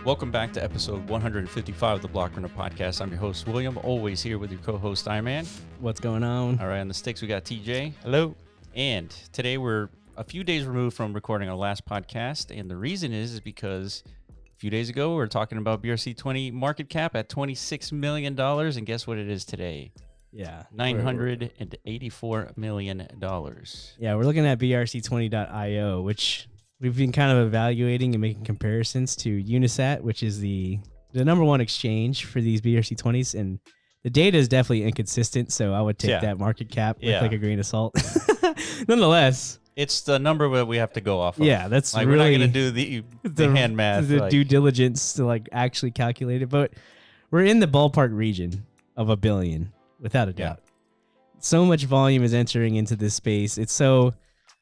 Welcome back to episode 155 of the Block Runner Podcast. I'm your host, William, always here with your co-host, Iron Man. What's going on? All right, on the sticks, we got TJ. Hello. And today we're a few days removed from recording our last podcast. And the reason is because a few days ago, we were talking about BRC20 market cap at $26 million. And guess what it is today? Yeah. $984 million. Yeah, we're looking at BRC20.io, which we've been kind of evaluating and making comparisons to UniSat, which is the number one exchange for these BRC20s. And the data is definitely inconsistent, so I would take that market cap with like a grain of salt. Nonetheless, it's the number that we have to go off of. Yeah, that's like, really... we're not going to do the hand math. The due diligence to like actually calculate it. But we're in the ballpark region of $1 billion, without a doubt. So much volume is entering into this space. It's so...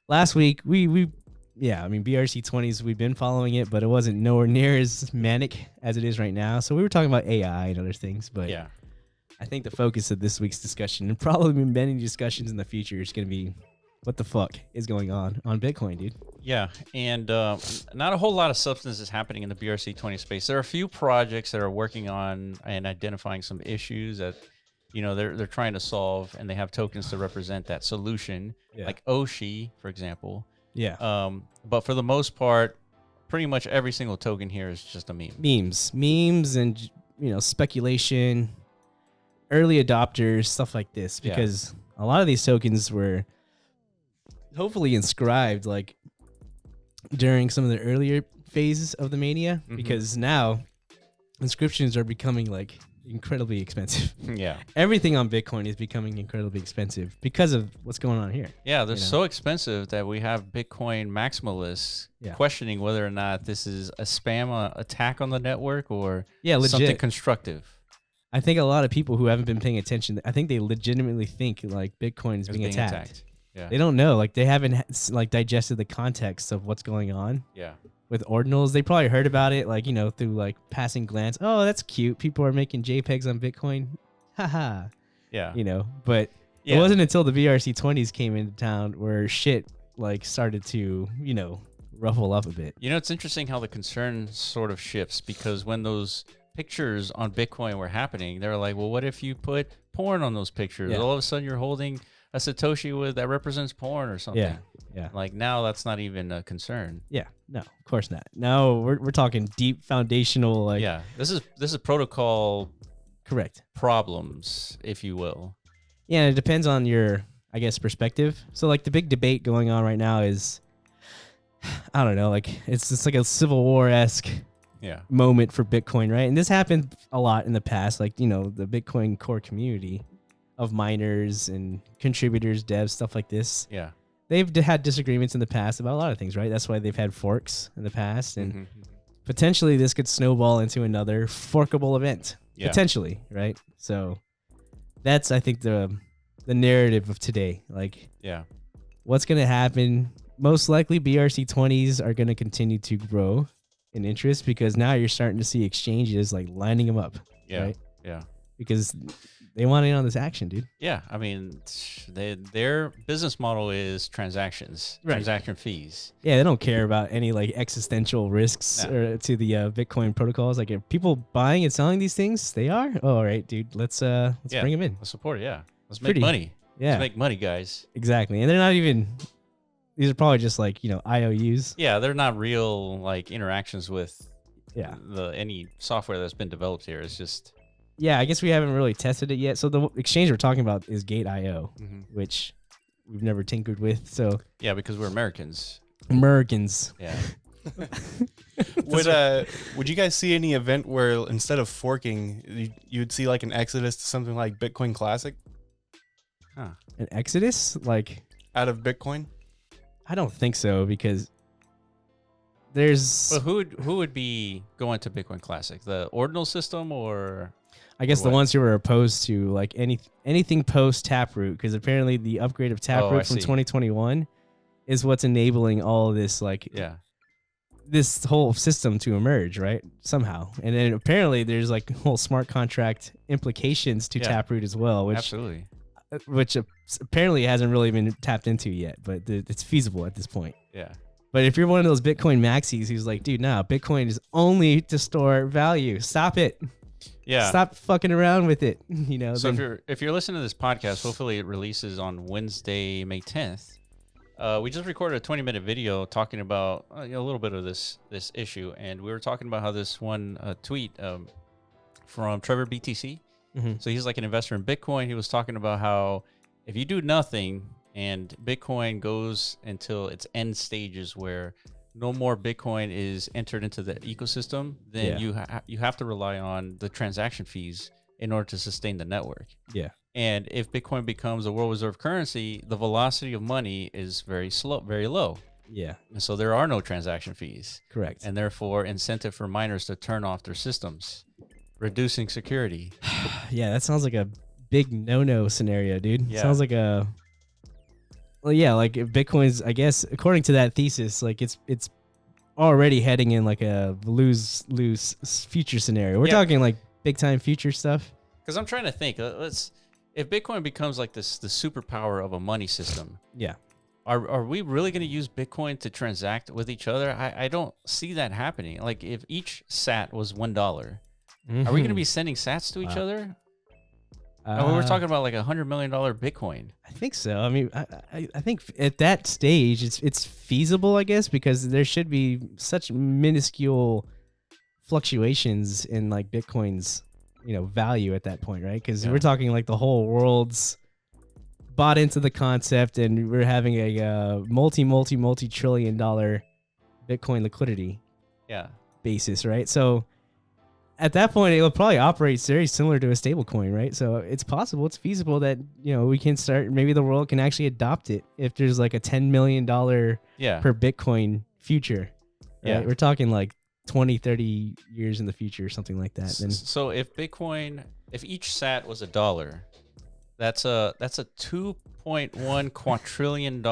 Last week, BRC20s, we've been following it, but it wasn't nowhere near as manic as it is right now. So we were talking about AI and other things, but I think the focus of this week's discussion, and probably many discussions in the future, is going to be what the fuck is going on Bitcoin, dude. Yeah, and not a whole lot of substance is happening in the BRC20 space. There are a few projects that are working on and identifying some issues that they're trying to solve, and they have tokens to represent that solution, like Oshi, for example. Yeah. But for the most part, pretty much every single token here is just a meme. Memes and, speculation, early adopters, stuff like this, because a lot of these tokens were hopefully inscribed like during some of the earlier phases of the mania, because now inscriptions are becoming like incredibly expensive. Yeah. Everything on Bitcoin is becoming incredibly expensive because of what's going on here. Yeah, they're so expensive that we have Bitcoin maximalists questioning whether or not this is a spam attack on the network or something constructive. I think a lot of people who haven't been paying attention, I think they legitimately think like Bitcoin is being attacked. Yeah. They don't know, like they haven't like digested the context of what's going on. Yeah. With Ordinals, they probably heard about it, like, through like passing glance. Oh, that's cute. People are making JPEGs on Bitcoin. Haha. Yeah. But it wasn't until the BRC20s came into town where shit like started to, ruffle up a bit. It's interesting how the concern sort of shifts, because when those pictures on Bitcoin were happening, they were like, well, what if you put porn on those pictures? Yeah. All of a sudden you're holding a Satoshi that represents porn or something. Yeah. Yeah. Like now that's not even a concern. Yeah. No, of course not. Now we're talking deep foundational, like, this is protocol correct problems, if you will. Yeah, and it depends on your, I guess, perspective. So like the big debate going on right now is, I don't know, like it's just like a Civil War-esque moment for Bitcoin, right? And this happened a lot in the past, like, the Bitcoin core community of miners and contributors, devs, stuff like this. Yeah. They've had disagreements in the past about a lot of things, right? That's why they've had forks in the past. And potentially this could snowball into another forkable event. Yeah. Potentially, right? So that's, I think, the narrative of today. Like, what's going to happen? Most likely BRC20s are going to continue to grow in interest, because now you're starting to see exchanges like lining them up. Yeah. Right? Yeah. Because they want in on this action, dude. Yeah, I mean, their business model is transactions, transaction fees. Yeah, they don't care about any like existential risks to the Bitcoin protocols. Like, if people buying and selling these things, they are. Oh, all right, dude. Let's bring them in. Let's support it. Yeah, let's make money. Yeah, let's make money, guys. Exactly, and they're not even. These are probably just like IOUs. Yeah, they're not real like interactions with any software that's been developed here. It's just. Yeah, I guess we haven't really tested it yet. So the exchange we're talking about is Gate.io, which we've never tinkered with. So yeah, because we're Americans. Yeah. Would you guys see any event where instead of forking, you'd see like an exodus to something like Bitcoin Classic? Huh. An exodus, like out of Bitcoin? I don't think so, because there's. But who would be going to Bitcoin Classic? The Ordinal system, or? I guess the ones who are opposed to like anything post Taproot, because apparently the upgrade of Taproot from 2021 is what's enabling all of this, like this whole system to emerge, right? Somehow. And then apparently there's like whole smart contract implications to Taproot as well, which apparently hasn't really been tapped into yet, but it's feasible at this point. Yeah. But if you're one of those Bitcoin maxis who's like, dude, no, Bitcoin is only to store value. Stop it. Yeah. Stop fucking around with it. You know. So if you're listening to this podcast, hopefully it releases on Wednesday, May 10th. We just recorded a 20-minute video talking about a little bit of this issue, and we were talking about how this one tweet from Trevor BTC. Mm-hmm. So he's like an investor in Bitcoin. He was talking about how if you do nothing and Bitcoin goes until its end stages where no more Bitcoin is entered into the ecosystem, then you have to rely on the transaction fees in order to sustain the network. Yeah. And if Bitcoin becomes a world reserve currency, the velocity of money is very low. Yeah. And so there are no transaction fees. Correct. And therefore, incentive for miners to turn off their systems, reducing security. Yeah, that sounds like a big no-no scenario, dude. Yeah. Sounds like a... Well, yeah, like if Bitcoin's, I guess, according to that thesis, like it's already heading in like a lose future scenario. We're talking like big-time future stuff. Because I'm trying to think, if Bitcoin becomes like the superpower of a money system, are we really going to use Bitcoin to transact with each other? I don't see that happening. Like if each sat was $1, are we going to be sending sats to each other? We're talking about like $100 million Bitcoin. I think so. I mean, I think at that stage it's feasible, I guess, because there should be such minuscule fluctuations in like Bitcoin's value at that point, right? Because we're talking like the whole world's bought into the concept, and we're having a multi-trillion dollar Bitcoin liquidity basis, right? So at that point, it will probably operate very similar to a stable coin, right? So it's possible, it's feasible that we can start. Maybe the world can actually adopt it if there's like a $10 million per Bitcoin future. Right? Yeah, we're talking like 20, 30 years in the future or something like that. Then so if each sat was $1, that's a $2.1 quadrillion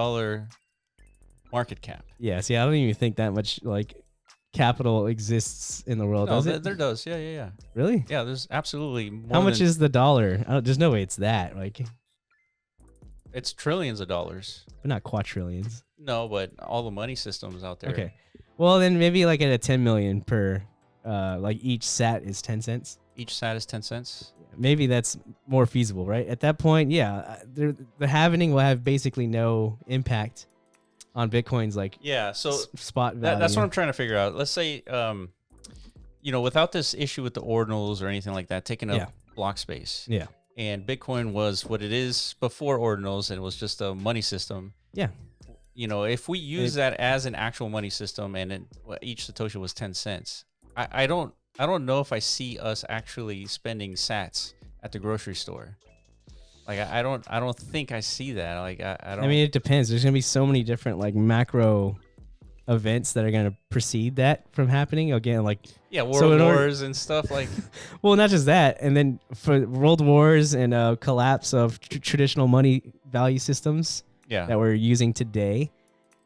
market cap. Yeah, see, I don't even think that much like capital exists in the world. No, does it? There does. Yeah. Really? Yeah, there's absolutely more. How much is the dollar? There's no way it's that. Like, it's trillions of dollars. But not quadrillions. No, but all the money systems out there. Okay. Well, then maybe like at a 10 million per, like each sat is 10 cents. Each sat is 10 cents. Maybe that's more feasible, right? At that point, the halvening will have basically no impact on Bitcoin's like spot value. That's what I'm trying to figure out. Let's say, without this issue with the ordinals or anything like that, taking up block space. Yeah. And Bitcoin was what it is before ordinals, and it was just a money system. Yeah. If we use that as an actual money system, and each Satoshi was 10 cents, I don't know if I see us actually spending sats at the grocery store. Like I don't think I see that. Like I don't. I mean, it depends. There's gonna be so many different like macro events that are gonna precede that from happening. Again, like world wars and stuff like. Well, not just that, and then for world wars and collapse of traditional money value systems that we're using today.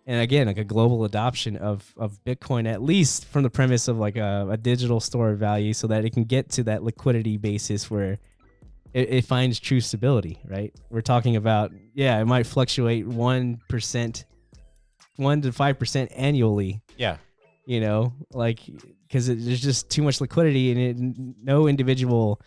And again, like a global adoption of Bitcoin, at least from the premise of like a digital store of value, so that it can get to that liquidity basis where it finds true stability, right? We're talking about, it might fluctuate 1% to 5% annually. Yeah. Like, because there's just too much liquidity, and no individual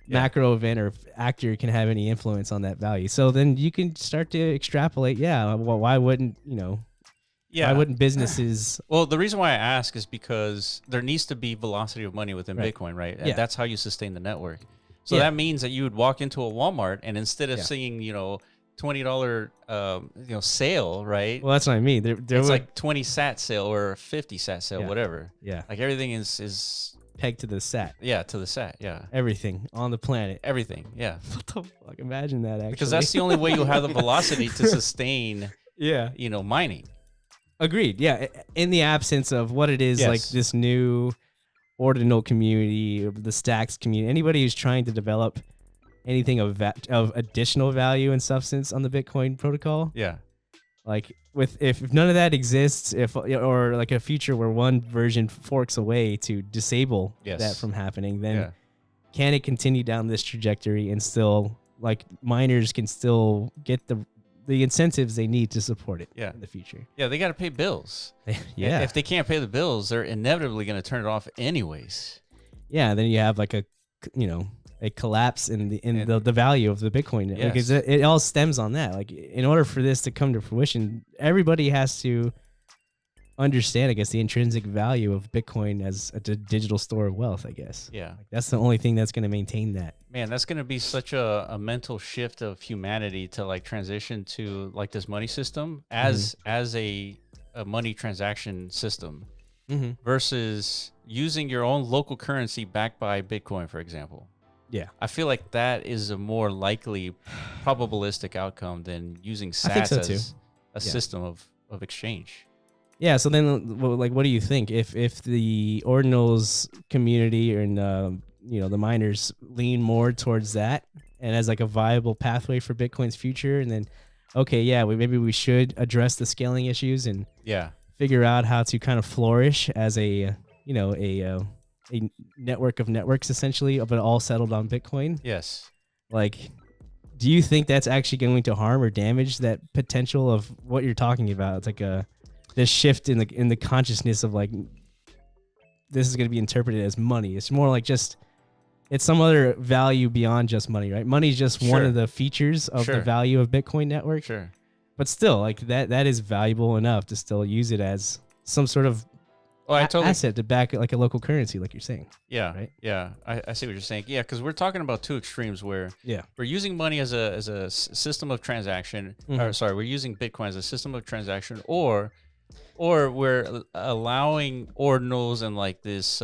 macro event or actor can have any influence on that value. So then you can start to extrapolate. Well, why wouldn't why wouldn't businesses? Well, the reason why I ask is because there needs to be velocity of money within Bitcoin, right? And that's how you sustain the network. So that means that you would walk into a Walmart, and instead of seeing $20 sale, right? Well, that's what I mean. It's like 20 sat sale or 50 sat sale, whatever. Yeah, like everything is pegged to the sat. Yeah, to the sat. Yeah, everything on the planet. Everything. Yeah. What the fuck? Imagine that. Actually, because that's the only way you'll have the velocity to sustain. Mining. Agreed. Yeah, in the absence of what it is like this new ordinal community, the stacks community, anybody who's trying to develop anything of additional value and substance on the Bitcoin protocol. Yeah. Like if none of that exists, or like a future where one version forks away to disable that from happening, then can it continue down this trajectory and still like miners can still get the the incentives they need to support it Yeah. in the future. Yeah, they got to pay bills. Yeah. If they can't pay the bills, they're inevitably going to turn it off anyways. Yeah, then you have like a collapse in the value of the Bitcoin. Yes. Because it all stems on that. Like, in order for this to come to fruition, everybody has to understand, I guess, the intrinsic value of Bitcoin as a digital store of wealth, I guess. Yeah. Like, that's the only thing that's going to maintain that. Man, that's going to be such a mental shift of humanity to like transition to like this money system as a money transaction system versus using your own local currency backed by Bitcoin, for example. Yeah. I feel like that is a more likely probabilistic outcome than using I think sats so too. as a system of exchange. Yeah, so then, like, what do you think if the ordinals community and the miners lean more towards that and as like a viable pathway for Bitcoin's future, and then maybe we should address the scaling issues and figure out how to kind of flourish as a network of networks, essentially, but all settled on Bitcoin. Yes. Like, do you think that's actually going to harm or damage that potential of what you're talking about? It's like this shift in the consciousness of like, this is going to be interpreted as money. It's more like just, it's some other value beyond just money, right? Money is just one of the features of the value of Bitcoin network. Sure. But still, like that is valuable enough to still use it as some sort of asset to back like a local currency, like you're saying. Yeah. Right? Yeah. I see what you're saying. Yeah. Because we're talking about two extremes where we're using money as a system of transaction. Or sorry, we're using Bitcoin as a system of transaction, or we're allowing ordinals and like this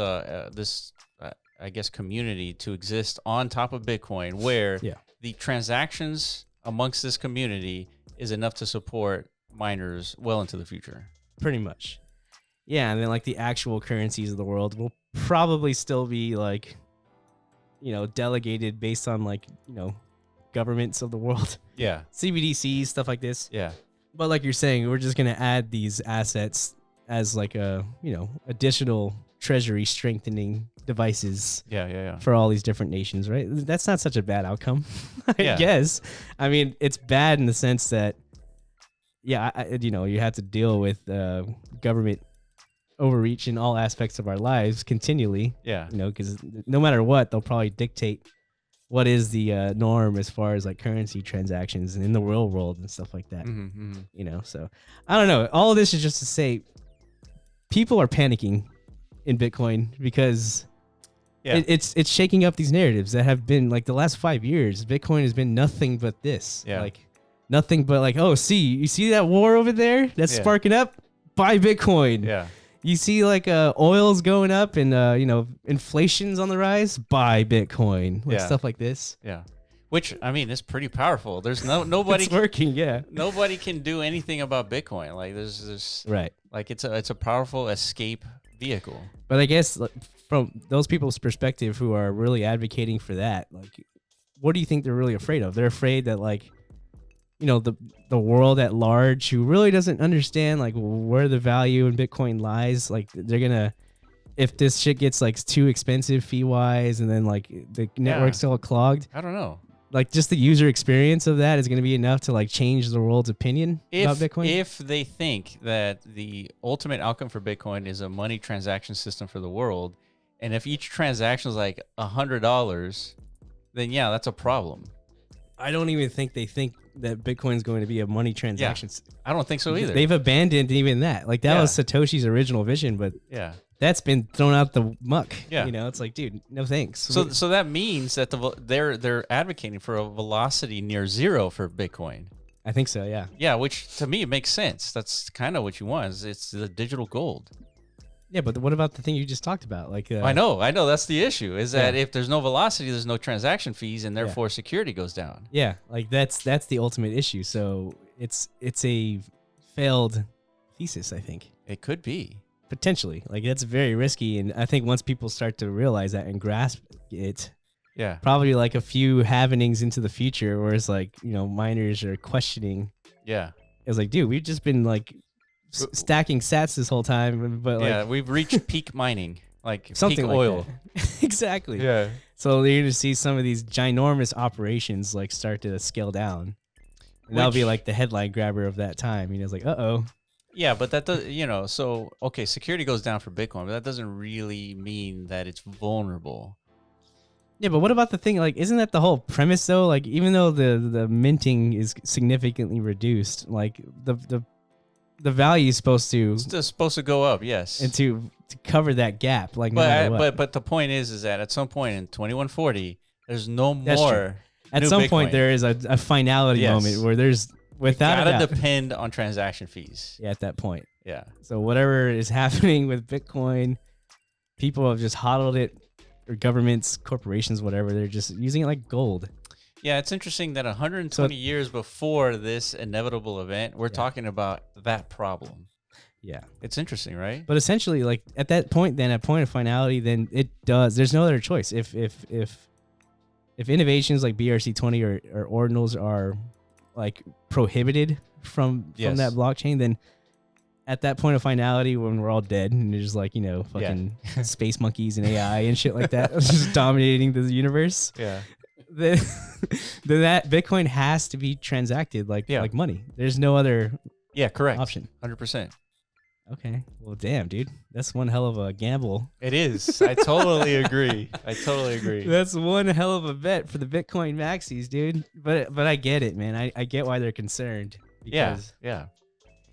I guess community to exist on top of Bitcoin, where the transactions amongst this community is enough to support miners well into the future. Pretty much. Yeah, and then like the actual currencies of the world will probably still be like, delegated based on like, governments of the world. Yeah. CBDCs, stuff like this. Yeah. But like you're saying, we're just going to add these assets as like a, additional treasury strengthening devices. Yeah. For all these different nations, right? That's not such a bad outcome, I guess. I mean, it's bad in the sense that, you have to deal with government overreach in all aspects of our lives continually. Yeah. Because no matter what, they'll probably dictate what is the norm as far as like currency transactions and in the real world and stuff like that. So I don't know. All of this is just to say people are panicking in Bitcoin because it's shaking up these narratives that have been like the last 5 years. Bitcoin has been nothing but this. Like nothing but like, you see that war over there that's sparking up? Buy Bitcoin. Yeah. You see like oil's going up and inflation's on the rise, buy Bitcoin. Like stuff like this. Yeah. Which I mean, it's pretty powerful. There's nobody it's working, nobody can do anything about Bitcoin. Like there's right. Like it's a powerful escape vehicle. But I guess from those people's perspective who are really advocating for that, like what do you think they're really afraid of? They're afraid that like the world at large who really doesn't understand like where the value in Bitcoin lies, like they're gonna, if this shit gets like too expensive fee wise and then like the network's still clogged, I don't know, like just the user experience of that is going to be enough to like change the world's opinion about Bitcoin. If they think that the ultimate outcome for Bitcoin is a money transaction system for the world, and if each transaction is like $100, then that's a problem. I don't even think they think that Bitcoin is going to be a money transaction. I don't think so either. They've abandoned even that. Like that was Satoshi's original vision, but that's been thrown out the muck. Yeah. It's like, dude, no thanks. So that means that they're advocating for a velocity near zero for Bitcoin. I think so, yeah. Yeah, which to me it makes sense. That's kind of what you want. It's the digital gold. Yeah, but what about the thing you just talked about? Like, I know. That's the issue. Is that if there's no velocity, there's no transaction fees, and therefore security goes down. Yeah, like that's the ultimate issue. So it's a failed thesis, I think. It could be potentially. Like that's very risky, and I think once people start to realize that and grasp it, probably like a few happenings into the future, where it's like miners are questioning. Yeah, it's like, dude, we've just been like stacking sats this whole time, but we've reached peak mining, like something peak like oil. Exactly. Yeah. So you're gonna see some of these ginormous operations like start to scale down, And that'll be like the headline grabber of that time. You know, it's like, uh-oh. Yeah, but that does, so, okay, security goes down for Bitcoin, but that doesn't really mean that it's vulnerable. Yeah, but what about the thing, like, isn't that the whole premise, though? Like, even though the minting is significantly reduced, like, the value is supposed to... It's just supposed to go up, yes. And to cover that gap, like, no matter what. But the point is that at some point in 2140, there's no That's more true. At some Bitcoin. point, there is a finality moment where there's... Without a doubt. Gotta depend on transaction fees. Yeah, at that point. Yeah. So whatever is happening with Bitcoin, people have just hodled it, or governments, corporations, whatever. They're just using it like gold. Yeah, it's interesting that 120 years before this inevitable event, we're talking about that problem. Yeah. It's interesting, right? But essentially, like at that point, then at point of finality, then it does. There's no other choice. If innovations like BRC20 or Ordinals are like prohibited from that blockchain, then at that point of finality, when we're all dead and there's like, fucking space monkeys and AI and shit like that just dominating the universe. Yeah. Then that Bitcoin has to be transacted like money. There's no other correct option. 100%. Okay. Well, damn, dude. That's one hell of a gamble. It is. I totally agree. That's one hell of a bet for the Bitcoin maxis, dude. But I get it, man. I get why they're concerned. Because, Yeah.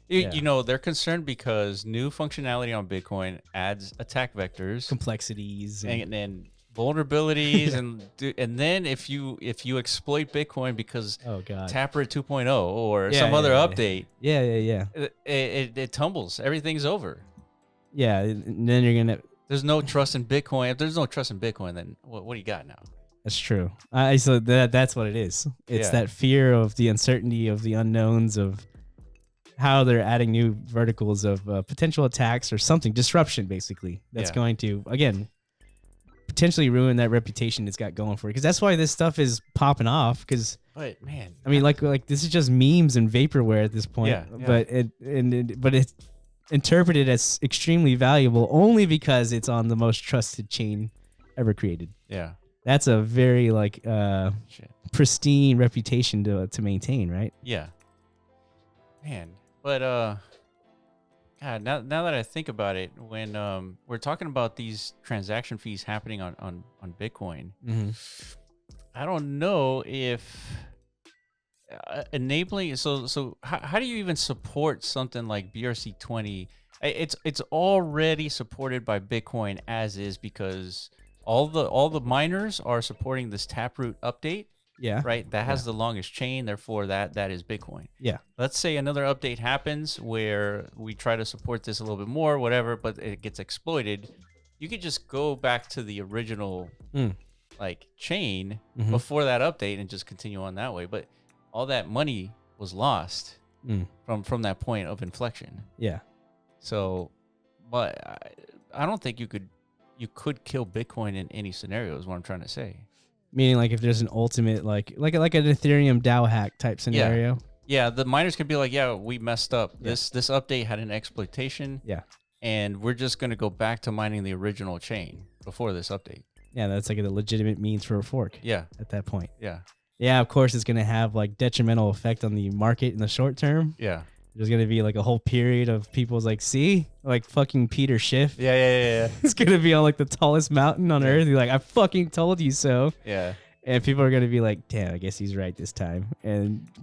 They're concerned because new functionality on Bitcoin adds attack vectors, complexities, and vulnerabilities, and then if you exploit Bitcoin because Taproot 2.0 or some other update, it tumbles. Everything's over. Yeah, and then you're gonna. There's no trust in Bitcoin. If there's no trust in Bitcoin, then what do you got now? That's true. So that's what it is. It's that fear of the uncertainty of the unknowns of how they're adding new verticals of potential attacks or something, disruption basically. That's going to, again, potentially ruin that reputation it's got going for it. Because that's why this stuff is popping off. Because, but man, I mean, like this is just memes and vaporware at this point. But it's interpreted as extremely valuable only because it's on the most trusted chain ever created. Yeah. That's a very pristine reputation to maintain, right? Yeah. Man, but God, now that I think about it, when we're talking about these transaction fees happening on Bitcoin, I don't know if enabling. So how do you even support something like BRC20? It's already supported by Bitcoin as is because all the miners are supporting this Taproot update. Yeah. Right. That has the longest chain. Therefore, that is Bitcoin. Yeah. Let's say another update happens where we try to support this a little bit more, whatever, but it gets exploited. You could just go back to the original chain before that update and just continue on that way. But all that money was lost from that point of inflection. Yeah. So, but I don't think you could kill Bitcoin in any scenario is what I'm trying to say. Meaning, like, if there's an ultimate, like an Ethereum DAO hack type scenario. Yeah, the miners could be like, we messed up. Yeah. This update had an exploitation. Yeah. And we're just going to go back to mining the original chain before this update. Yeah, that's like a legitimate means for a fork. Yeah. At that point. Yeah. Yeah, of course, it's going to have, like, detrimental effect on the market in the short term. Yeah. There's going to be, like, a whole period of people's, like, see? Like, fucking Peter Schiff. Yeah. It's going to be on, like, the tallest mountain on Earth. You're like, I fucking told you so. Yeah. And people are going to be like, damn, I guess he's right this time.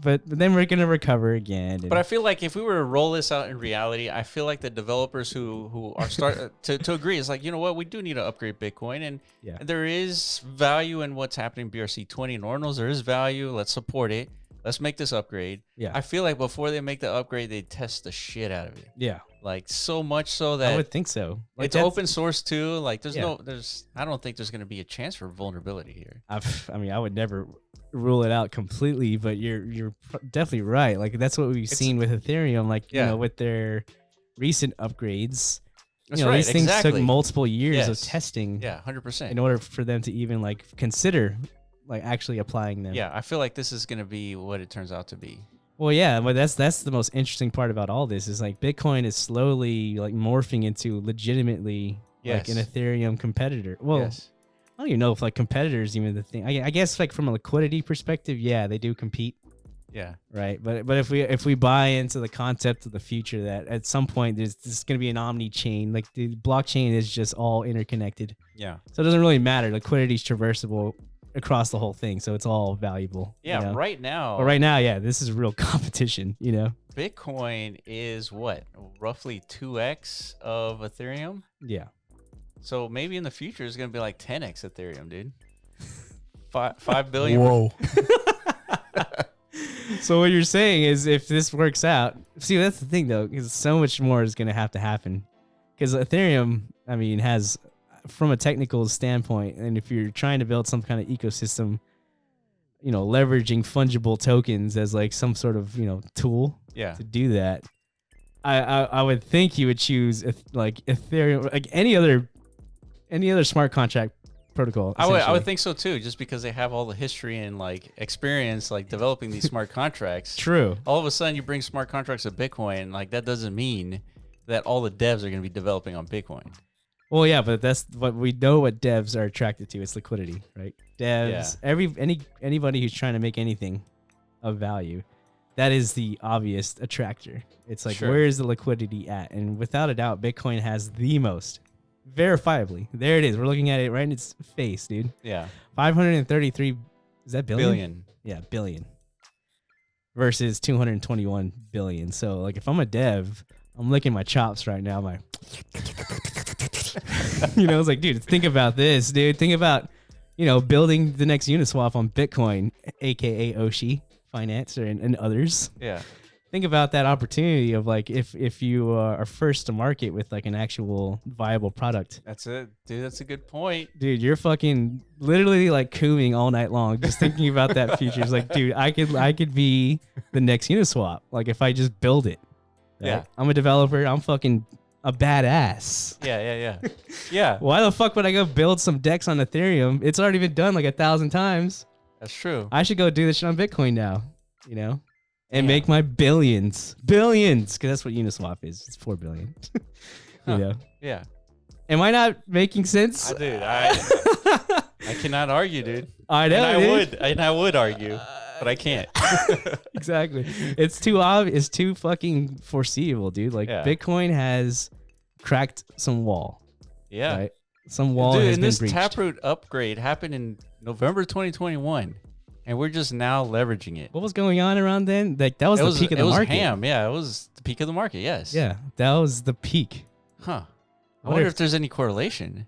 But then we're going to recover again. But I feel like if we were to roll this out in reality, I feel like the developers who are to agree is like, you know what, we do need to upgrade Bitcoin. And there is value in what's happening in BRC20 and Ordinals. There is value. Let's support it. Let's make this upgrade. Yeah. I feel like before they make the upgrade, they test the shit out of it. Yeah. Like so much so that I would think so. Like it's open source too. Like I don't think there's going to be a chance for vulnerability here. I mean, I would never rule it out completely, but you're definitely right. Like that's what we've seen with Ethereum. Like you know, with their recent upgrades. That's right. These things took multiple years of testing. Yeah, 100%. In order for them to even like consider like actually applying them. Yeah, I feel like this is going to be what it turns out to be. Well, yeah, but that's the most interesting part about all this is like Bitcoin is slowly like morphing into legitimately like an Ethereum competitor. Well, I don't even know if like competitors even the thing. I guess like from a liquidity perspective, yeah, they do compete. Yeah. Right. But if we buy into the concept of the future that at some point there's going to be an omni chain, like the blockchain is just all interconnected. Yeah. So it doesn't really matter. Liquidity is traversable across the whole thing, so it's all valuable. Yeah. You know? Right now. But right now, yeah, this is real competition. You know. Bitcoin is what, roughly 2x of Ethereum. Yeah. So maybe in the future it's gonna be like 10x Ethereum, dude. 5 billion. Whoa. So what you're saying is, if this works out, see, that's the thing though, because so much more is going to happen. Because Ethereum, I mean, has, from a technical standpoint, and if you're trying to build some kind of ecosystem, you know, leveraging fungible tokens as like some sort of, you know, tool to do that, I would think you would choose like Ethereum, like any other smart contract protocol. I would think so too, just because they have all the history and like experience like developing these smart contracts. True. All of a sudden you bring smart contracts to Bitcoin, like that doesn't mean that all the devs are going to be developing on Bitcoin. Well, yeah, but that's what we know. What devs are attracted to, it's liquidity, right? Devs, anybody who's trying to make anything of value, that is the obvious attractor. It's like, where is the liquidity at? And without a doubt, Bitcoin has the most. Verifiably, there it is. We're looking at it right in its face, dude. Yeah, 533. Is that billion? Billion. Yeah, billion. Versus 221 billion. So, like, if I'm a dev, I'm licking my chops right now. My, you know, it's like, dude, think about this, dude. Think about, you know, building the next Uniswap on Bitcoin, aka Oshi Finance and others. Yeah. Think about that opportunity of like if you are first to market with like an actual viable product. That's it, dude. That's a good point. Dude, you're fucking literally like cooing all night long just thinking about that future. It's like, dude, I could be the next Uniswap. Like if I just build it. Right? Yeah. I'm a developer. I'm fucking a badass. Yeah. Why the fuck would I go build some decks on Ethereum? It's already been done like 1,000 times. That's true. I should go do this shit on Bitcoin now, you know? And make my billions, because that's what Uniswap is. It's 4 billion. You know? Yeah. Am I not making sense? Dude, I cannot argue, dude. I know. I would argue, but I can't. Exactly. It's too obvious. It's too fucking foreseeable, dude. Like Bitcoin has cracked some wall. Yeah. Right? Some wall has been breached. This Taproot upgrade happened in November 2021. And we're just now leveraging it. What was going on around then? Like that was the peak of the market. It was ham. Yeah, it was the peak of the market. Yes. Yeah, that was the peak. Huh. I wonder if there's any correlation.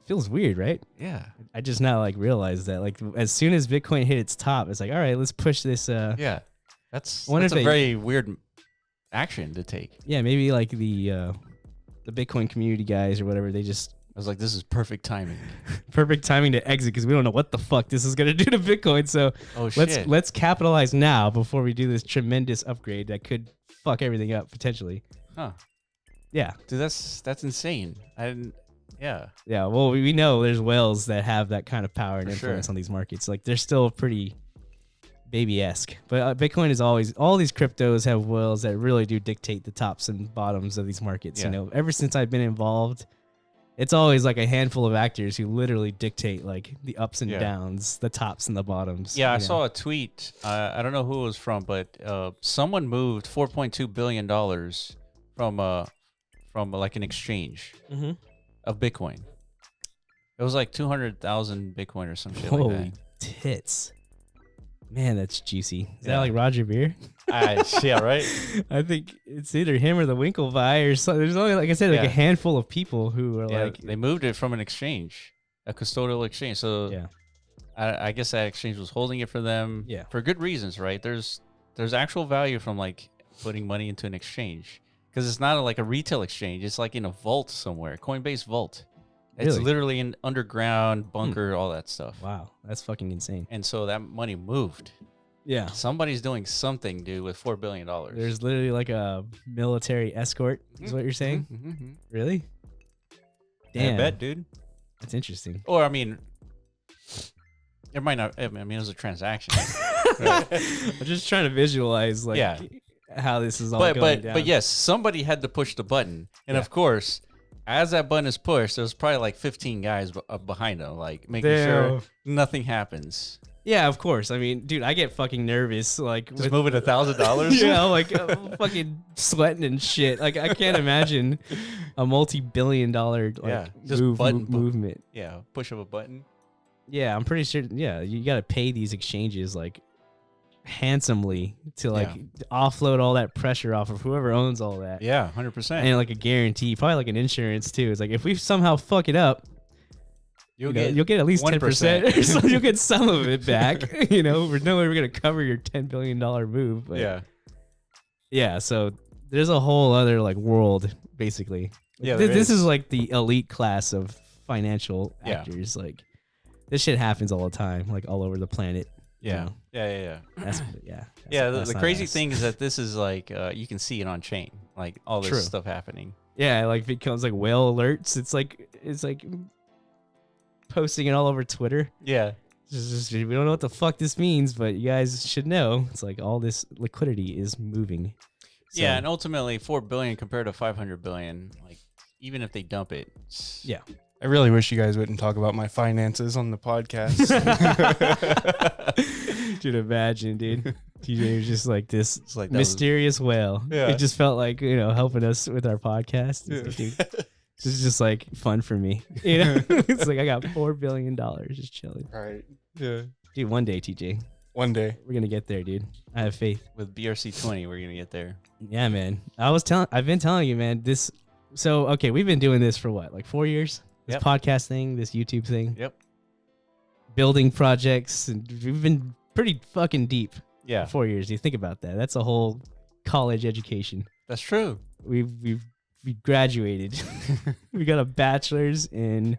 Feels weird, right? Yeah. I just now like realized that like as soon as Bitcoin hit its top, it's like, all right, let's push this. Yeah. That's a very weird action to take. Yeah, maybe like the Bitcoin community guys or whatever, they just. I was like, this is perfect timing. Perfect timing to exit because we don't know what the fuck this is gonna do to Bitcoin. So let's capitalize now before we do this tremendous upgrade that could fuck everything up potentially. Huh. Yeah. Dude, that's insane. Yeah. Yeah. Well, we know there's whales that have that kind of power and influence on these markets. Like they're still pretty baby-esque, but Bitcoin is always, all these cryptos have whales that really do dictate the tops and bottoms of these markets. You know, ever since I've been involved, it's always like a handful of actors who literally dictate like the ups and downs, the tops and the bottoms. Yeah, I saw a tweet. I don't know who it was from, but someone moved $4.2 billion from like an exchange of Bitcoin. It was like 200,000 Bitcoin or some shit like that. Holy tits. Man, that's juicy. Is that like Roger Beer? Yeah, right. I think it's either him or the Winklevi or something. There's only, like I said, like a handful of people who are like. They moved it from an exchange, a custodial exchange. So I guess that exchange was holding it for them for good reasons, right? There's actual value from like putting money into an exchange because it's not like a retail exchange. It's like in a vault somewhere, Coinbase vault. It's literally an underground bunker, all that stuff. Wow, that's fucking insane. And so that money moved. Yeah. Somebody's doing something, dude, with $4 billion. There's literally like a military escort, is what you're saying? Really? Damn. I bet, dude. That's interesting. Or, I mean, it might not, I mean, it was a transaction. Right? I'm just trying to visualize, like, how this is all going down. But yes, somebody had to push the button. And of course, as that button is pushed, there's probably like 15 guys behind them, like making sure nothing happens. Yeah, of course. I mean, dude, I get fucking nervous. Like just moving $1,000. Yeah, like fucking sweating and shit. Like I can't imagine a multi-billion-dollar just movement. Yeah, push of a button. Yeah, I'm pretty sure. Yeah, you got to pay these exchanges like handsomely to like offload all that pressure off of whoever owns all that. Yeah, 100%. And like a guarantee, probably like an insurance too. It's like if we somehow fuck it up, you'll get at least 10%. So you'll get some of it back. You know, we're no way we're gonna cover your $10 billion move. But yeah. So there's a whole other like world basically. Yeah, this is like the elite class of financial actors. Like this shit happens all the time, like all over the planet. Yeah. You know? That's the crazy thing is that this is like you can see it on chain, like all this stuff happening. Yeah, like it becomes like whale alerts. It's like posting it all over Twitter. Yeah. We don't know what the fuck this means, but you guys should know. It's like all this liquidity is moving. So, yeah, and ultimately 4 billion compared to 500 billion, like even if they dump it. Yeah. I really wish you guys wouldn't talk about my finances on the podcast. Dude, imagine, dude. TJ was just like this like mysterious whale. Yeah. It just felt like, you know, helping us with our podcast. It's like, dude, this is just like fun for me. You know? It's like I got $4 billion just chilling. Right. Yeah. Dude, one day, TJ. One day. We're gonna get there, dude. I have faith. With BRC20, we're gonna get there. Yeah, man. I've been telling you, man, okay, we've been doing this for what, like 4 years? This podcast thing, this YouTube thing. Yep. Building projects, and we've been pretty fucking deep. Yeah. 4 years. You think about that. That's a whole college education. That's true. We graduated. We got a bachelor's in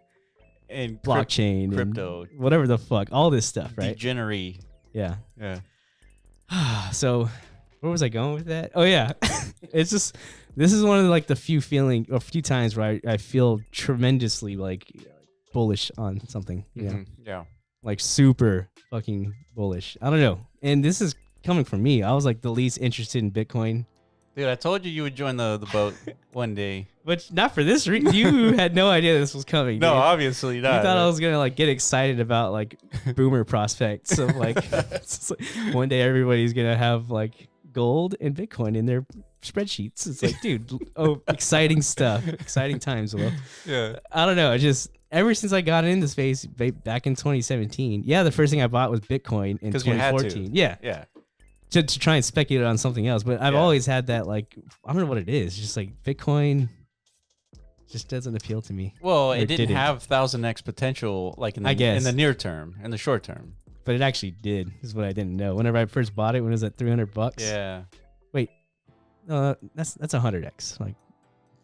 blockchain, crypto, and whatever the fuck, all this stuff, right? Degenerate. Yeah. Yeah. So, where was I going with that? Oh yeah, it's just this is one of the few times where I feel tremendously like bullish on something. You know? Yeah. Like super fucking bullish. I don't know. And this is coming from me. I was like the least interested in Bitcoin. Dude, I told you would join the boat one day. But not for this reason. You had no idea this was coming. No, dude. Obviously not. You thought I was gonna like get excited about like boomer prospects of like, it's like one day everybody's gonna have like gold and Bitcoin in their spreadsheets. It's like, dude, exciting stuff, exciting times. Will. Yeah. I don't know. Ever since I got into space back in 2017, the first thing I bought was Bitcoin in 2014. Yeah. To try and speculate on something else. But I've always had that, like, I don't know what it is. Just like Bitcoin just doesn't appeal to me. Well, it didn't have 1000x potential like in the near term, in the short term. But it actually did, is what I didn't know. Whenever I first bought it, when it was at $300. Yeah. Wait. No, that's 100x. Like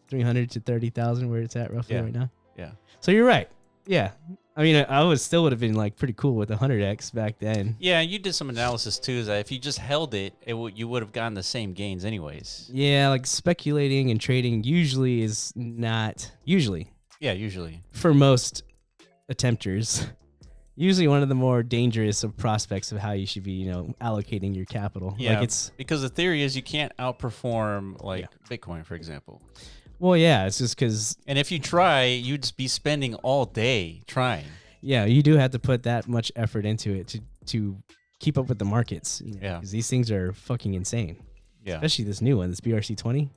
300 to 30,000 where it's at roughly right now. Yeah. So you're right. Yeah. I mean, I would have been like pretty cool with 100x back then. Yeah, you did some analysis too. Is that if you just held it, you would have gotten the same gains anyways. Yeah, like speculating and trading usually is not usually. Yeah, usually for most attempters, usually one of the more dangerous of prospects of how you should be, allocating your capital. Yeah, like it's because the theory is you can't outperform Bitcoin, for example. Well, yeah, it's just because... And if you try, you'd just be spending all day trying. Yeah, you do have to put that much effort into it to keep up with the markets. Yeah. Because these things are fucking insane. Yeah. Especially this new one, this BRC20.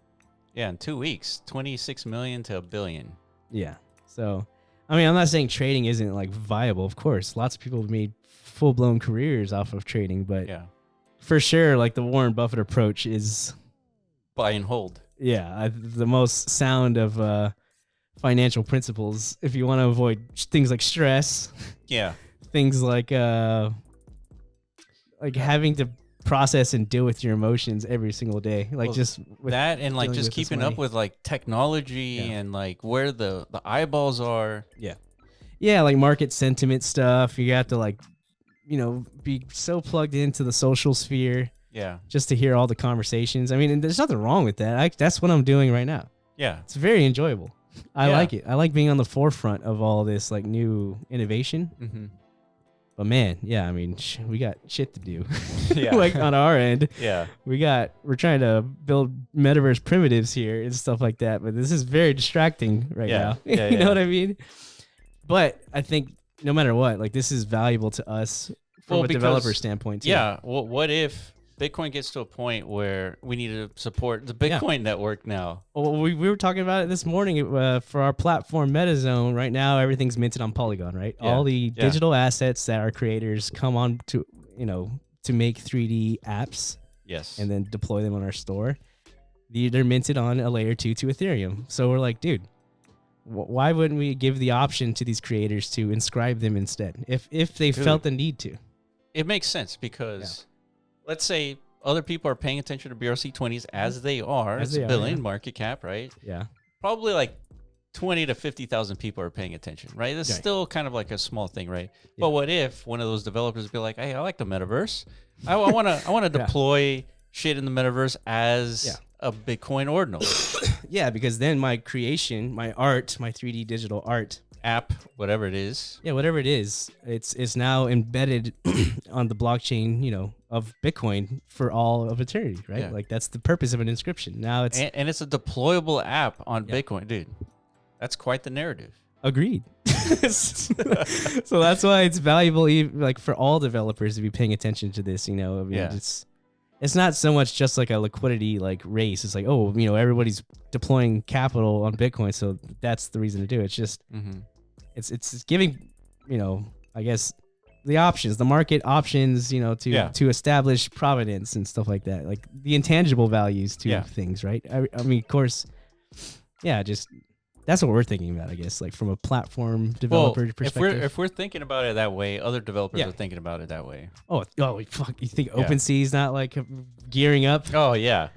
Yeah, in 2 weeks, 26 million to $1 billion. Yeah. So, I mean, I'm not saying trading isn't, like, viable. Of course, lots of people have made full-blown careers off of trading. But for sure, like, the Warren Buffett approach is... buy and hold. Yeah, the most sound of financial principles. If you want to avoid things like stress, things like having to process and deal with your emotions every single day, like just with that, and like just keeping up with like technology and like where the eyeballs are. Yeah, like market sentiment stuff. You have to like, be so plugged into the social sphere. Yeah. Just to hear all the conversations. I mean, and there's nothing wrong with that. That's what I'm doing right now. Yeah. It's very enjoyable. I like it. I like being on the forefront of all this like new innovation. Mm-hmm. But man, I mean, we got shit to do. Yeah. Like on our end. Yeah. We're trying to build metaverse primitives here and stuff like that. But this is very distracting right now. Yeah, you know what I mean? But I think no matter what, like this is valuable to us from a developer standpoint too. Yeah. Well, what if Bitcoin gets to a point where we need to support the Bitcoin network now? Well, we were talking about it this morning for our platform MetaZone. Right now, everything's minted on Polygon, right? Yeah. All the digital assets that our creators come on to, to make 3D apps. Yes. And then deploy them on our store. They're minted on a layer 2 to Ethereum. So we're like, dude, why wouldn't we give the option to these creators to inscribe them instead if they felt the need to? It makes sense because let's say other people are paying attention to BRC20s as they are. It's a billion market cap, right? Yeah. Probably like 20 to 50,000 people are paying attention, right? It's still kind of like a small thing, right? Yeah. But what if one of those developers be like, hey, I like the Metaverse. I want to deploy shit in the Metaverse as a Bitcoin Ordinal. Yeah, because then my creation, my art, my 3D digital art app, whatever it is. Yeah, whatever it is, it's now embedded on the blockchain, of Bitcoin for all of eternity, right? Yeah. Like that's the purpose of an inscription. Now it's and it's a deployable app on Bitcoin, dude. That's quite the narrative. Agreed. So that's why it's valuable, like for all developers to be paying attention to this. It's not so much just like a liquidity like race. It's like, everybody's deploying capital on Bitcoin, so that's the reason to do it. It's just it's giving I guess the options, the market options, to establish provenance and stuff like that, like the intangible values to things, right? I mean, of course, just. That's what we're thinking about, I guess, like from a platform developer perspective. If we're thinking about it that way, other developers are thinking about it that way. Oh, fuck! You think OpenSea's not like gearing up? Oh yeah,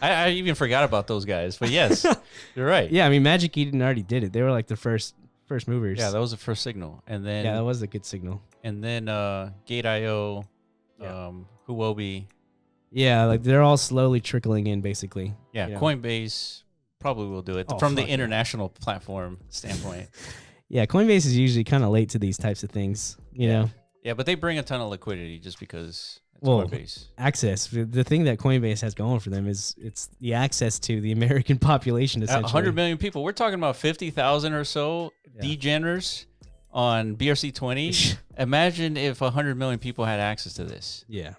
I even forgot about those guys. But yes, you're right. Yeah, I mean, Magic Eden already did it. They were like the first movers. Yeah, that was the first signal, and then that was a good signal. And then Gate.io, Huobi. Yeah, like they're all slowly trickling in, basically. Yeah, Coinbase. Probably will do it from the international platform standpoint. Yeah, Coinbase is usually kind of late to these types of things, you know? Yeah, but they bring a ton of liquidity just because it's Coinbase. Access. The thing that Coinbase has going for them is it's the access to the American population, essentially. 100 million people. We're talking about 50,000 or so degeners on BRC20. Imagine if 100 million people had access to this. Yeah.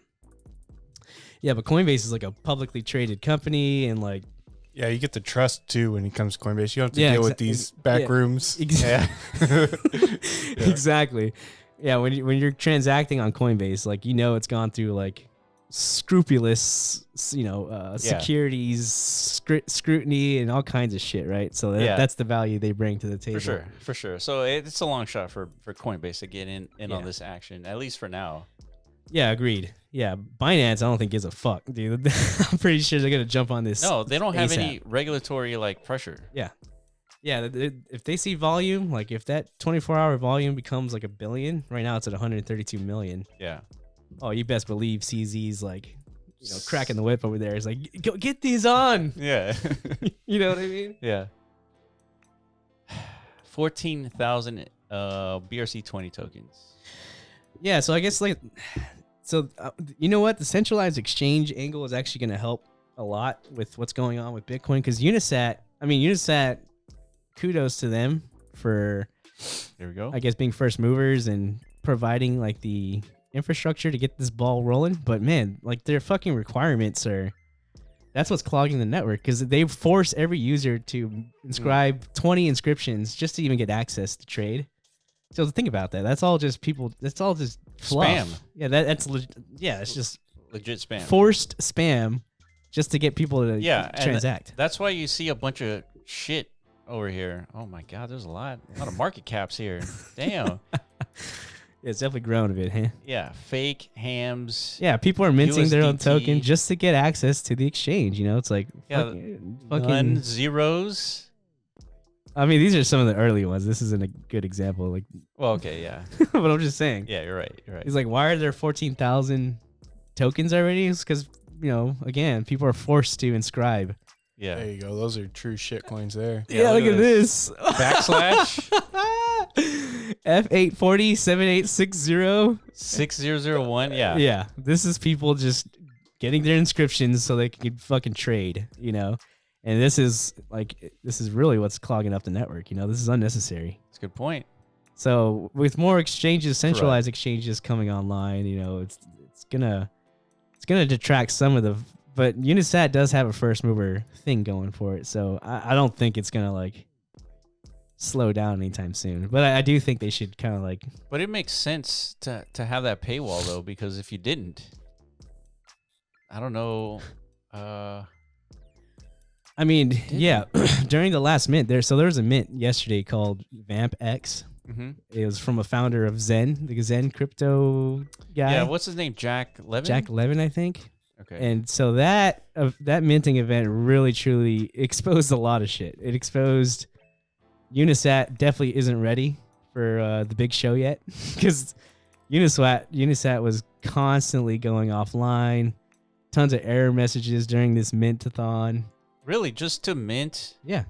Yeah, but Coinbase is like a publicly traded company and like, yeah, you get the trust too when it comes to Coinbase. You don't have to deal with these back rooms. Exactly. Yeah, when you're transacting on Coinbase, like it's gone through like scrupulous, securities scrutiny and all kinds of shit, right? So that's the value they bring to the table. For sure. So it's a long shot for Coinbase to get in on this action, at least for now. Yeah, agreed. Yeah, Binance, I don't think gives a fuck, dude. I'm pretty sure they're gonna jump on this. No, they don't have any regulatory pressure. Yeah, if they see volume, like if that 24-hour volume becomes like 1 billion, right now it's at 132 million. Yeah. Oh, you best believe CZ's like, cracking the whip over there. It's like, go get these on. Yeah. You know what I mean? Yeah. 14,000 BRC20 tokens. Yeah, so I guess you know what? The centralized exchange angle is actually going to help a lot with what's going on with Bitcoin because UniSat, kudos to them for, there we go, I guess, being first movers and providing like the infrastructure to get this ball rolling. But man, like their fucking requirements that's what's clogging the network because they force every user to inscribe 20 inscriptions just to even get access to trade. So think about that. That's all just people. That's all just fluff. Spam. Yeah, that's it's just legit spam. Forced spam, just to get people to transact. That's why you see a bunch of shit over here. Oh my god, there's a lot of market caps here. Damn. It's definitely grown a bit, huh? Yeah, fake hams. Yeah, people are minting their own token just to get access to the exchange. It's like fucking zeros. I mean, these are some of the early ones. This isn't a good example. Like, well, okay, yeah. But I'm just saying. Yeah, you're right. He's like, why are there 14,000 tokens already? It's because, again, people are forced to inscribe. Yeah. There you go. Those are true shit coins there. Yeah, look at this. Backslash. F8407860. 6001. Yeah. Yeah. This is people just getting their inscriptions so they can fucking trade, And this is really what's clogging up the network. This is unnecessary. That's a good point. So with more exchanges, centralized exchanges coming online, you know, it's gonna detract some of the. But UniSat does have a first mover thing going for it, so I don't think it's gonna like slow down anytime soon. But I do think they should kind of like. But it makes sense to have that paywall though, because if you didn't, I don't know. I mean, yeah, during the last mint there was a mint yesterday called VmpX. Mm-hmm. It was from a founder of Zen, the Zen crypto guy. Yeah, what's his name? Jack Levin? Jack Levin, I think. Okay. And so that minting event really truly exposed a lot of shit. It exposed UniSat definitely isn't ready for the big show yet, because UniSat was constantly going offline, tons of error messages during this mintathon. Really, just to mint? Yeah.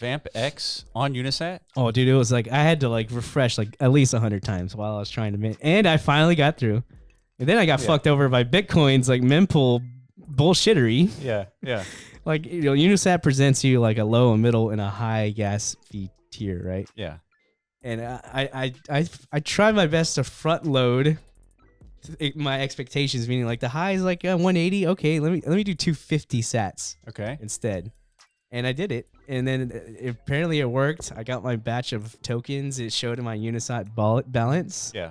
VmpX on Unisat? Oh, dude, it was like I had to like refresh like at least 100 times while I was trying to mint, and I finally got through. And then I got fucked over by Bitcoin's like mempool bullshittery. Yeah, yeah. Like, you know, Unisat presents you like a low, a middle, and a high gas fee tier, right? Yeah. And I try my best to front load my expectations, meaning like the high is like 180. Okay, let me do 250 sats. Okay. Instead. And I did it. And then apparently it worked. I got my batch of tokens. It showed in my Unisat balance. Yeah.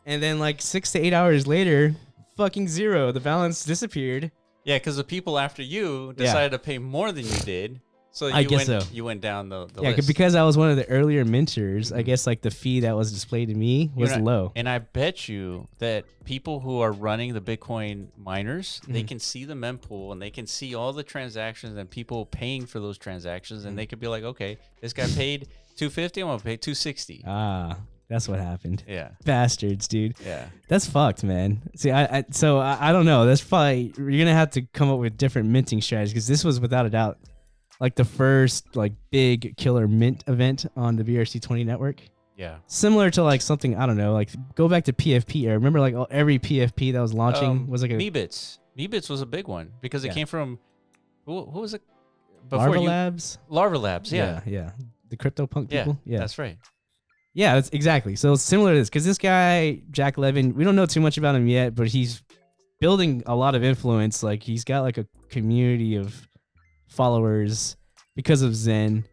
And then like 6 to 8 hours later, fucking zero. The balance disappeared. Yeah, because the people after you decided to pay more than you did. So you went down the list. Because I was one of the earlier minters, I guess like the fee that was displayed to me was low. And I bet you that people who are running the Bitcoin miners, they can see the mempool and they can see all the transactions and people paying for those transactions, and they could be like, okay, this guy paid $250, I'm gonna pay $260. Ah, that's what happened. Yeah. Bastards, dude. Yeah. That's fucked, man. See, I don't know. That's probably, you're gonna have to come up with different minting strategies, because this was without a doubt like the first like big killer mint event on the BRC20 network. Yeah. Similar to like something, I don't know, like go back to PFP era. Remember like every PFP that was launching was like a Meebits. Meebits was a big one because it came from who was it? Larva Labs. Larva Labs, yeah. Yeah. The CryptoPunk people. Yeah. That's right. Yeah, that's exactly. So it's similar to this, because this guy, Jack Levin, we don't know too much about him yet, but he's building a lot of influence. Like he's got like a community of followers because of Zen,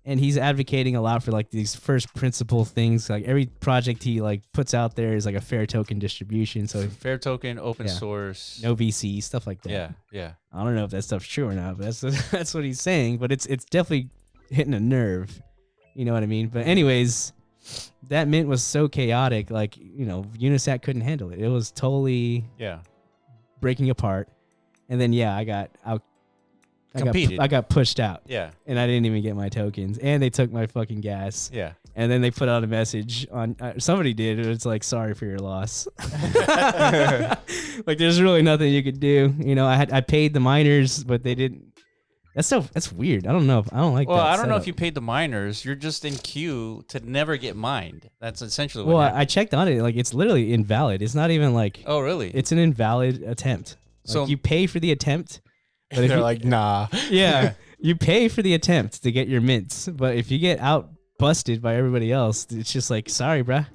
and he's advocating a lot for like these first principle things. Like every project he like puts out there is like a fair token distribution. So fair token, open source, no VC, stuff like that. Yeah, yeah. I don't know if that stuff's true or not, but that's what he's saying. But it's definitely hitting a nerve. You know what I mean? But anyways, that mint was so chaotic. Like, you know, Unisat couldn't handle it. It was totally breaking apart. And then I got pushed out. Yeah. And I didn't even get my tokens. And they took my fucking gas. Yeah. And then they put out a message on somebody did. It's like, sorry for your loss. Like there's really nothing you could do. You know, I paid the miners, but they didn't. That's weird. I don't know. I don't like that. Well, I don't know if you paid the miners. You're just in queue to never get mined. That's essentially what happened. I checked on it. Like it's literally invalid. It's not even like. Oh, really? It's an invalid attempt. Like, so you pay for the attempt. But they're like, nah. Yeah, you pay for the attempt to get your mints, but if you get out busted by everybody else, it's just like, sorry, bruh.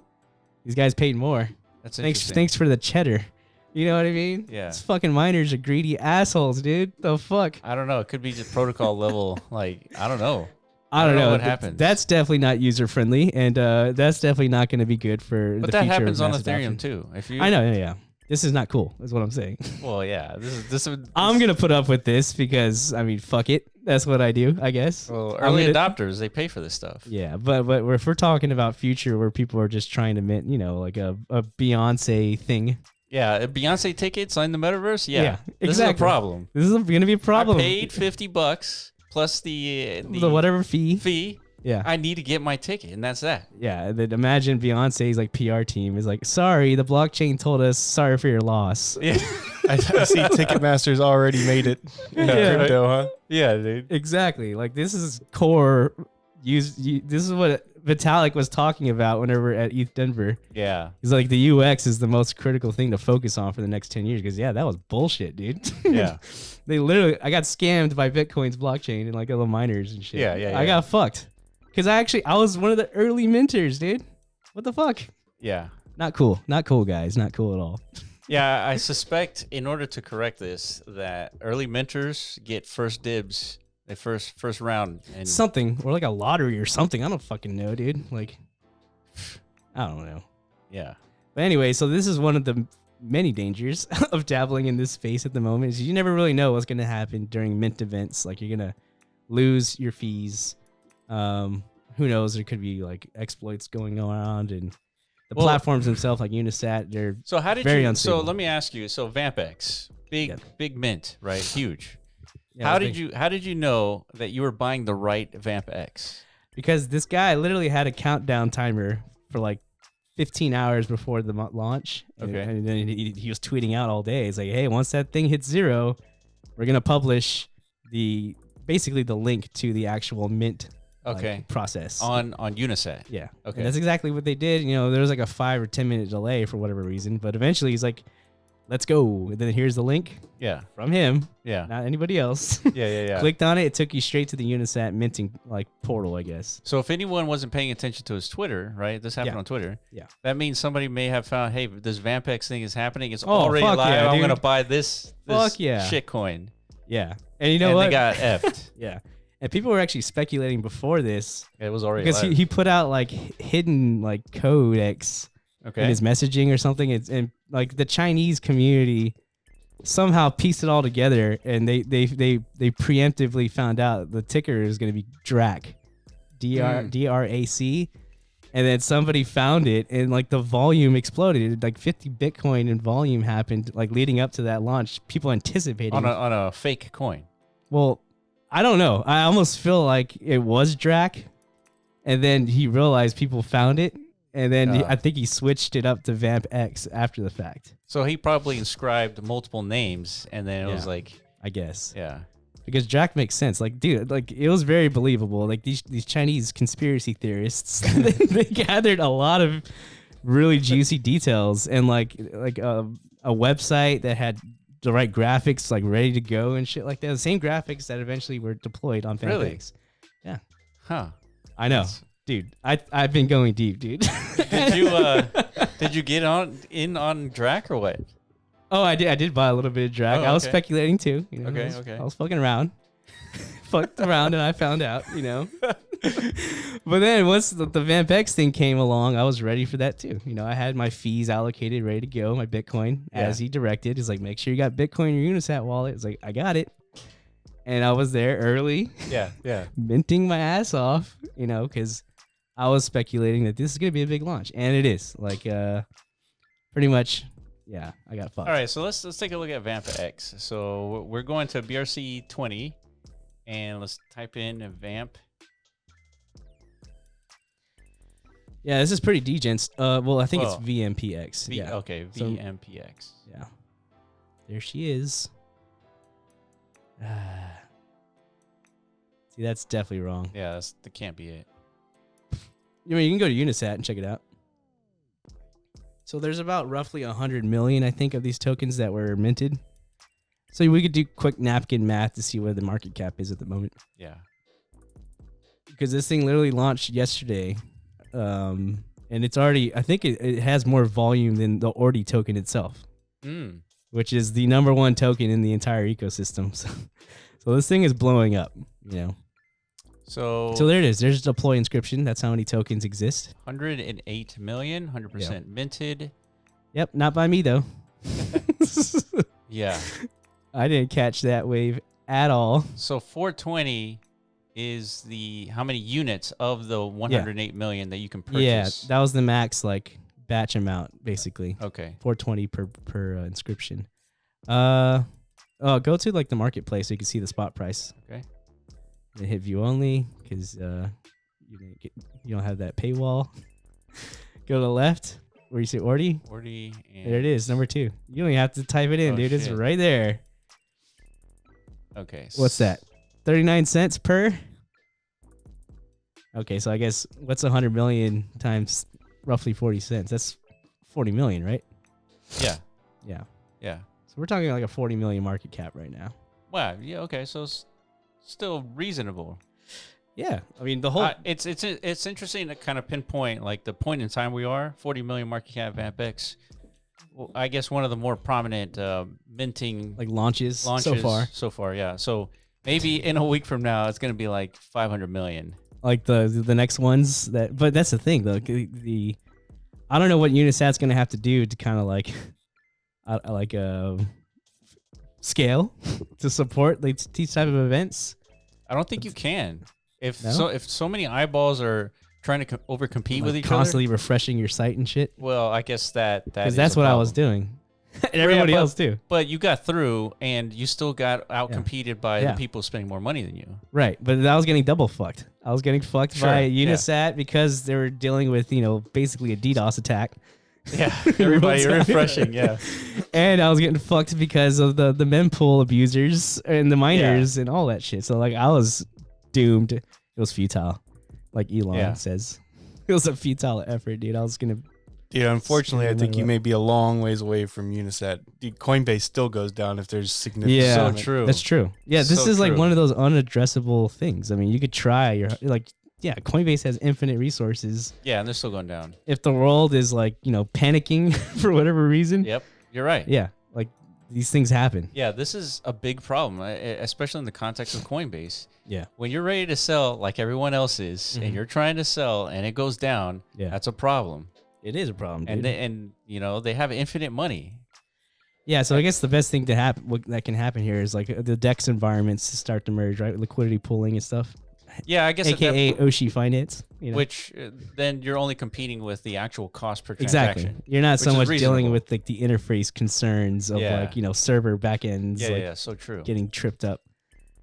These guys paid more. That's interesting. Thanks for the cheddar. You know what I mean? Yeah. These fucking miners are greedy assholes, dude. The fuck? I don't know. It could be just protocol level. Like, I don't know. I don't know what happens. That's definitely not user friendly, and that's definitely not going to be good for the future. But that happens on adoption. Ethereum too. I know, yeah. This is not cool, is what I'm saying. Well, yeah. This I'm going to put up with this because, I mean, fuck it. That's what I do, I guess. Well, early adopters, they pay for this stuff. Yeah, but if we're talking about future where people are just trying to mint, you know, like a Beyonce thing. Yeah, a Beyonce tickets on the Metaverse? Yeah. Exactly. This is a problem. This is going to be a problem. I paid $50 plus the whatever fee. Yeah. I need to get my ticket, and that's that. Yeah. And then imagine Beyonce's like PR team is like, sorry, the blockchain told us, sorry for your loss. Yeah. I see Ticketmaster's already made it in crypto, huh? Yeah, dude. Exactly. Like this is core this is what Vitalik was talking about whenever at ETH Denver. Yeah. He's like, the UX is the most critical thing to focus on for the next 10 years. Because that was bullshit, dude. Yeah. I got scammed by Bitcoin's blockchain and like other miners and shit. Yeah. I got fucked. Because I was one of the early minters, dude. What the fuck? Yeah. Not cool. Not cool, guys. Not cool at all. Yeah, I suspect in order to correct this, that early minters get first dibs, the first round, and Something, or like a lottery or something. I don't fucking know, dude. Like, I don't know. yeah. But anyway, so this is one of the many dangers of dabbling in this space at the moment. Is you never really know what's going to happen during mint events. Like, you're going to lose your fees. Who knows? There could be like exploits going around, and the platforms themselves, like Unisat, they're very unstable. So let me ask you. So VmpX, big mint, right? Huge. Yeah, How did you know that you were buying the right VmpX? Because this guy literally had a countdown timer for like 15 hours before the launch. Okay. And then he was tweeting out all day. He's like, hey, once that thing hits 0, we're going to publish basically the link to the actual mint process. On UniSat. Yeah. Okay. And that's exactly what they did. You know, there was like a 5 or 10 minute delay for whatever reason. But eventually he's like, let's go. And then here's the link. Yeah. From him. Yeah. Not anybody else. Yeah. Clicked on it. It took you straight to the Unisat minting portal, I guess. So if anyone wasn't paying attention to his Twitter, right? This happened on Twitter. Yeah. That means somebody may have found, hey, this VmpX thing is happening. It's already live. Yeah, I'm going to buy this shit coin. Yeah. And you know what? They got effed. Yeah. And people were actually speculating before this. It was already because he put out like hidden like codex in his messaging or something. And like the Chinese community somehow pieced it all together, and they preemptively found out the ticker is going to be DRAC, DRAC, and then somebody found it, and like the volume exploded. Like 50 Bitcoin in volume happened like leading up to that launch. People anticipating on a fake coin. Well, I don't know. I almost feel like it was DRAC, and then he realized people found it, and then I think he switched it up to VmpX after the fact. So he probably inscribed multiple names, and then it was like, I guess, yeah, because DRAC makes sense. Like, dude, like it was very believable. Like these Chinese conspiracy theorists, they gathered a lot of really juicy details, and like a website that had the right graphics, like ready to go and shit like that. The same graphics that eventually were deployed on VmpX. Really? Yeah. Huh. I know. Dude, I've been going deep, dude. Did you get in on DRAC or what? Oh, I did buy a little bit of DRAC. I was speculating too. You know, I was fucking around. Fucked around and I found out, you know. But then once the VmpX thing came along, I was ready for that too. You know, I had my fees allocated, ready to go, my Bitcoin, as he directed. He's like, make sure you got Bitcoin in your Unisat wallet. It's like, I got it. And I was there early. Yeah. Minting my ass off, you know, because I was speculating that this is going to be a big launch. And it is. Like, pretty much, yeah, I got fucked. All right, so let's take a look at VmpX. So we're going to BRC20, and let's type in Vamp. Yeah, this is pretty degents. Well, I think it's VmpX. Okay, VmpX. Yeah. There she is. See, that's definitely wrong. Yeah, that can't be it. I mean, you can go to Unisat and check it out. So there's about roughly 100 million, I think, of these tokens that were minted. So we could do quick napkin math to see where the market cap is at the moment. Yeah. Because this thing literally launched yesterday. And it's already, I think it has more volume than the Ordi token itself. Which is the #1 token in the entire ecosystem. So this thing is blowing up, you know. So there it is. There's deploy inscription. That's how many tokens exist. 108 million, 100% minted. Yep, not by me though. Yeah. I didn't catch that wave at all. So 420 is how many units of the 108 million that you can purchase? Yeah, that was the max like batch amount basically. Okay. 420 per inscription. Go to like the marketplace so you can see the spot price. Okay. And hit view only because you don't have that paywall. Go to the left where you see Ordi. And there it is, #2. You don't even have to type it in, dude. Shit. It's right there. Okay. What's that? 39 cents per? Okay, so I guess what's 100 million times roughly 40 cents? That's 40 million, right? Yeah. Yeah. Yeah. So we're talking like a 40 million market cap right now. Wow. Yeah. Okay. So it's still reasonable. Yeah, I mean the whole. It's interesting to kind of pinpoint like the point in time we are. 40 million market cap VmpX. Well, I guess one of the more prominent minting like launches so far. Yeah. So maybe in a week from now, it's going to be like 500 million. Like the next ones that, but that's the thing though. I don't know what Unisat's going to have to do to kind of like scale to support like these type of events. I don't think you can. If so many eyeballs are trying to overcompete with each other, constantly refreshing your site and shit. Well, I guess because that's what I was doing. And everybody else too. But you got through, and you still got outcompeted by the people spending more money than you. Right, but I was getting double fucked. I was getting fucked by UniSat because they were dealing with basically a DDoS attack. Yeah, everybody refreshing. Yeah, and I was getting fucked because of the mempool abusers and the miners and all that shit. So like I was doomed. It was futile, like Elon says. It was a futile effort, dude. I was gonna. Dude, unfortunately, I think you may be a long ways away from Unisat. Dude, Coinbase still goes down if there's significant. Yeah, so true. That's true. Yeah, this is like one of those unaddressable things. I mean, you could try. Coinbase has infinite resources. Yeah, and they're still going down. If the world is panicking for whatever reason. Yep, you're right. Yeah, like these things happen. Yeah, this is a big problem, especially in the context of Coinbase. Yeah. When you're ready to sell like everyone else is, and you're trying to sell and it goes down, that's a problem. It is a problem, dude. And they have infinite money. Yeah, so I guess the best thing that can happen here is like the DEX environments start to merge, right? Liquidity pooling and stuff. Yeah, I guess AKA Oshi Finance. Which then you're only competing with the actual cost per transaction. Exactly. You're not so much dealing with the interface concerns of server backends. So true. Getting tripped up.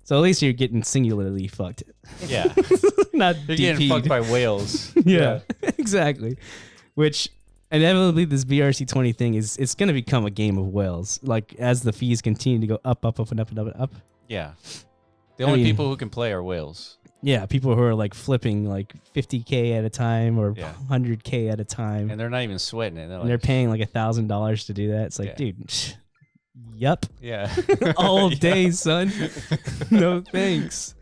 So at least you're getting singularly fucked. Yeah. Not you're getting fucked by whales. Yeah, exactly. Which inevitably this BRC20 thing it's going to become a game of whales. Like as the fees continue to go up and up and up and up. Yeah. The only people who can play are whales. Yeah, people who are like flipping like 50K at a time or 100K at a time. And they're not even sweating it. They're paying like $1,000 to do that. It's like, dude, yup. Yeah. All day, son. No thanks.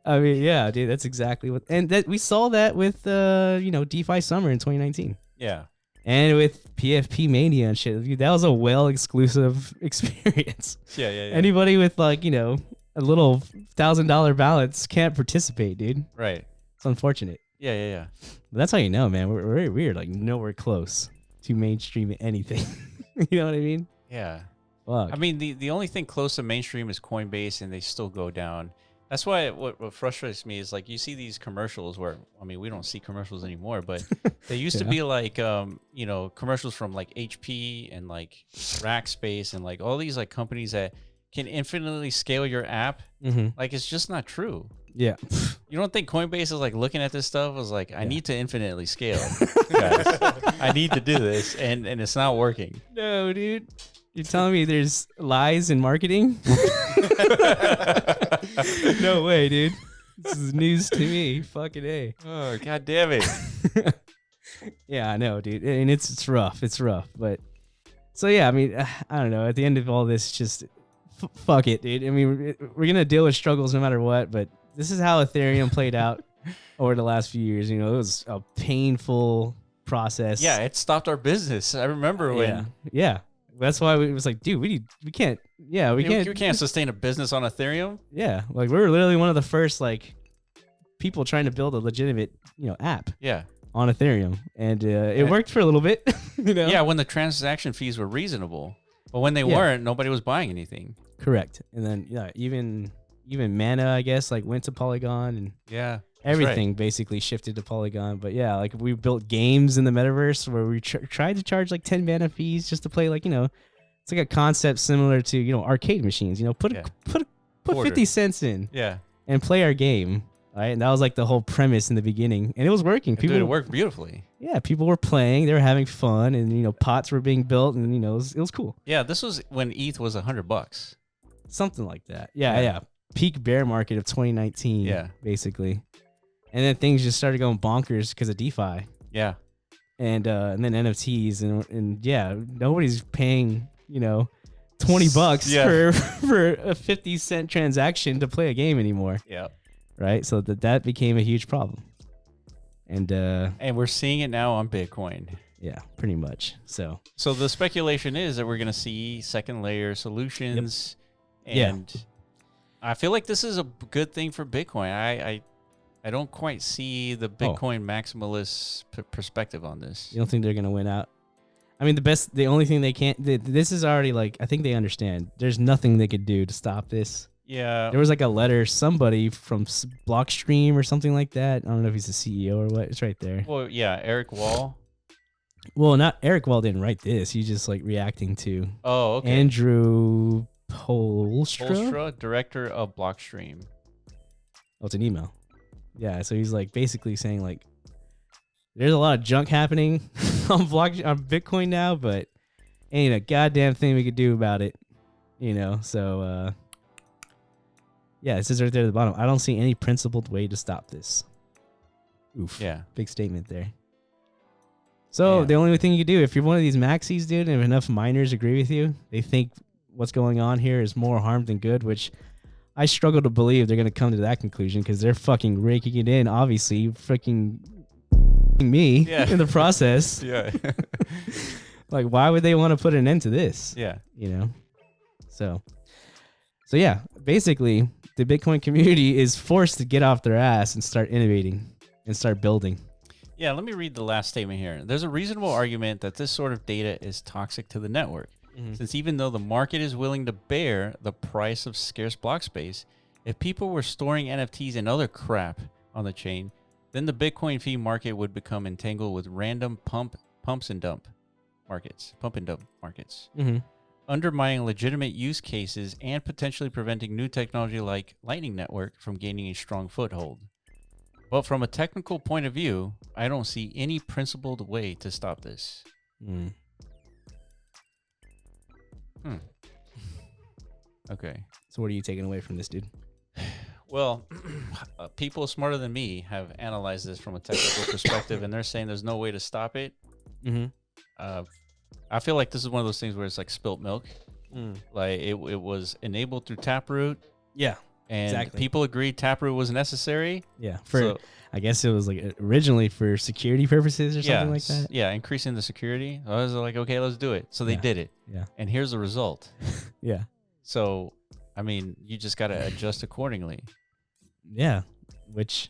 I mean, yeah, dude, that's exactly what. And that we saw that with DeFi Summer in 2019. Yeah. And with PFP Mania and shit. Dude, that was a whale exclusive experience. Yeah. Anybody with a little $1,000 balance can't participate, dude. Right. It's unfortunate. Yeah. But that's how you know, man. We're like nowhere close to mainstream anything. You know what I mean? Yeah. Fuck. I mean, the only thing close to mainstream is Coinbase, and they still go down. That's why what frustrates me is like you see these commercials where, I mean, we don't see commercials anymore, but they used to be like, commercials from like HP and like Rackspace and like all these like companies that can infinitely scale your app. Like it's just not true. Yeah. You don't think Coinbase is like looking at this stuff? Was like, I need to infinitely scale, guys. I need to do this, and it's not working. No, dude. You're telling me there's lies in marketing? No way, dude. This is news to me. Fucking A. Oh, God damn it. Yeah, I know, dude. And it's rough. It's rough. But so, yeah, I mean, I don't know. At the end of all this, just fuck it, dude. I mean, we're going to deal with struggles no matter what. But this is how Ethereum played out over the last few years. It was a painful process. Yeah, it stopped our business. I remember when. Yeah. That's why we was like, dude, we can't. Yeah, we can't. You can't sustain a business on Ethereum. Yeah, like we were literally one of the first like people trying to build a legitimate app. Yeah. On Ethereum, and it worked for a little bit. Yeah, when the transaction fees were reasonable, but when they weren't, nobody was buying anything. Correct. And then even Mana, I guess, like went to Polygon, and everything basically shifted to Polygon. But yeah, like we built games in the metaverse where we tried to charge like 10 mana fees just to play it's like a concept similar to arcade machines. Put 50 cents in, and play our game. All right, and that was like the whole premise in the beginning, and it was working. It worked beautifully. Yeah, people were playing, they were having fun, and pots were being built, and it was cool. Yeah, this was when ETH was $100, something like that. Yeah. Peak bear market of 2019. Yeah, basically. And then things just started going bonkers because of DeFi. Yeah. And then NFTs and nobody's paying, $20 for a 50-cent transaction to play a game anymore. Yeah. right? So that became a huge problem. And we're seeing it now on Bitcoin. Yeah, pretty much. So the speculation is that we're going to see second layer solutions. Yep. And I feel like this is a good thing for Bitcoin. I don't quite see the Bitcoin maximalist perspective on this. You don't think they're going to win out? I mean, the only thing they can't, this is already like, I think they understand. There's nothing they could do to stop this. Yeah. There was like a letter, somebody from Blockstream or something like that. I don't know if he's the CEO or what. It's right there. Well, yeah, Eric Wall. Well, not Eric Wall didn't write this. He's just like reacting to okay. Andrew Polstra, director of Blockstream. Oh, it's an email. Yeah, so he's like basically saying like there's a lot of junk happening on Bitcoin now, but ain't a goddamn thing we could do about it. So yeah, it says right there at the bottom, I don't see any principled way to stop this. Oof. Yeah. Big statement there. So the only thing you can do, if you're one of these maxis, dude, and if enough miners agree with you, they think what's going on here is more harm than good, which I struggle to believe they're going to come to that conclusion because they're fucking raking it in, obviously, freaking me in the process. Yeah. Like, why would they want to put an end to this? Yeah. So yeah, basically, the Bitcoin community is forced to get off their ass and start innovating and start building. Yeah, let me read the last statement here. There's a reasonable argument that this sort of data is toxic to the network, since even though the market is willing to bear the price of scarce block space, if people were storing NFTs and other crap on the chain, then the Bitcoin fee market would become entangled with random pump and dump markets, undermining legitimate use cases and potentially preventing new technology like Lightning Network from gaining a strong foothold. But from a technical point of view, I don't see any principled way to stop this. Okay. So what are you taking away from this, dude? Well, people smarter than me have analyzed this from a technical perspective, and they're saying there's no way to stop it. I feel like this is one of those things where it's like spilt milk. Like it was enabled through Taproot. Yeah. And exactly. People agreed Taproot was necessary. Yeah. I guess it was like originally for security purposes or something like that. Yeah, increasing the security. I was like, okay, let's do it. So they did it. Yeah. And here's the result. Yeah. So, I mean, you just got to adjust accordingly. Yeah. Like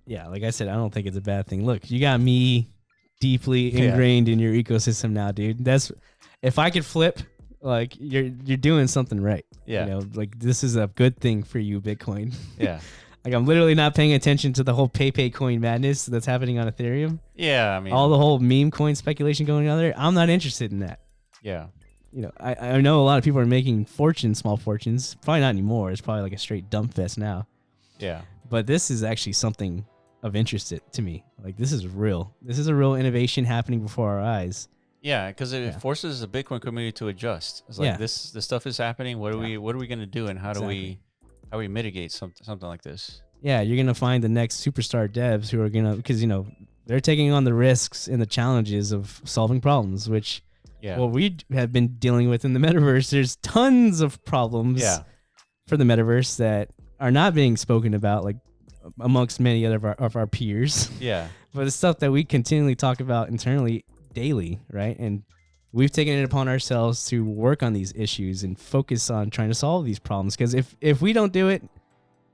I said, I don't think it's a bad thing. Look, you got me deeply ingrained in your ecosystem now, dude. If I could flip, like you're doing something right. Yeah. Like this is a good thing for you, Bitcoin. Yeah. Like I'm literally not paying attention to the whole PayPay coin madness that's happening on Ethereum. Yeah, I mean all the whole meme coin speculation going on there. I'm not interested in that. Yeah. I know a lot of people are making small fortunes. Probably not anymore. It's probably like a straight dump fest now. Yeah. But this is actually something of interest to me. Like this is real. This is a real innovation happening before our eyes. Yeah, because it forces the Bitcoin community to adjust. It's like this stuff is happening. What are we going to do, and how do we mitigate something like this? Yeah, you're gonna find the next superstar devs who are because they're taking on the risks and the challenges of solving problems, which we have been dealing with in the metaverse. There's tons of problems for the metaverse that are not being spoken about, like amongst many other of our peers. Yeah, but it's stuff that we continually talk about internally daily, right? And we've taken it upon ourselves to work on these issues and focus on trying to solve these problems. Because if we don't do it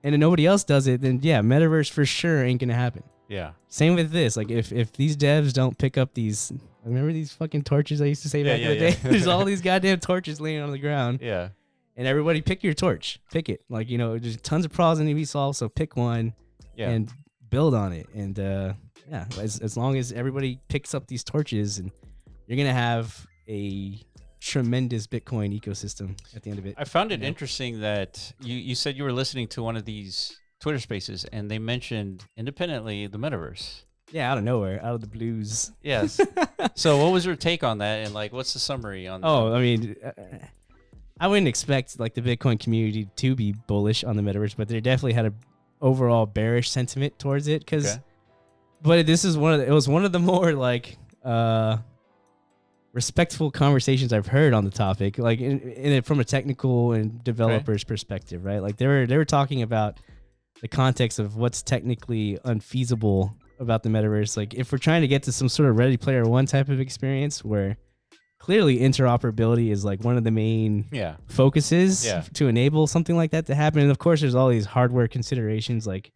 and then nobody else does it, then metaverse for sure ain't gonna happen. Yeah. Same with this. Like if these devs don't pick up these, remember these fucking torches I used to say back in the day? There's all these goddamn torches laying on the ground. Yeah. And everybody pick your torch. Pick it. Like, there's tons of problems that need to be solved, so pick one and build on it. And as long as everybody picks up these torches, and you're gonna have a tremendous Bitcoin ecosystem at the end of it. I found it interesting that you said you were listening to one of these Twitter spaces and they mentioned independently the metaverse. Yeah, out of nowhere, out of the blues. Yes. So what was your take on that, and like what's the summary on that? I mean, I wouldn't expect like the Bitcoin community to be bullish on the metaverse, but they definitely had a overall bearish sentiment towards it but this is it was one of the more like respectful conversations I've heard on the topic, like in it from a technical and developer's perspective, right? Like they were talking about the context of what's technically unfeasible about the metaverse. Like if we're trying to get to some sort of Ready Player One type of experience where clearly interoperability is like one of the main focuses to enable something like that to happen. And of course, there's all these hardware considerations like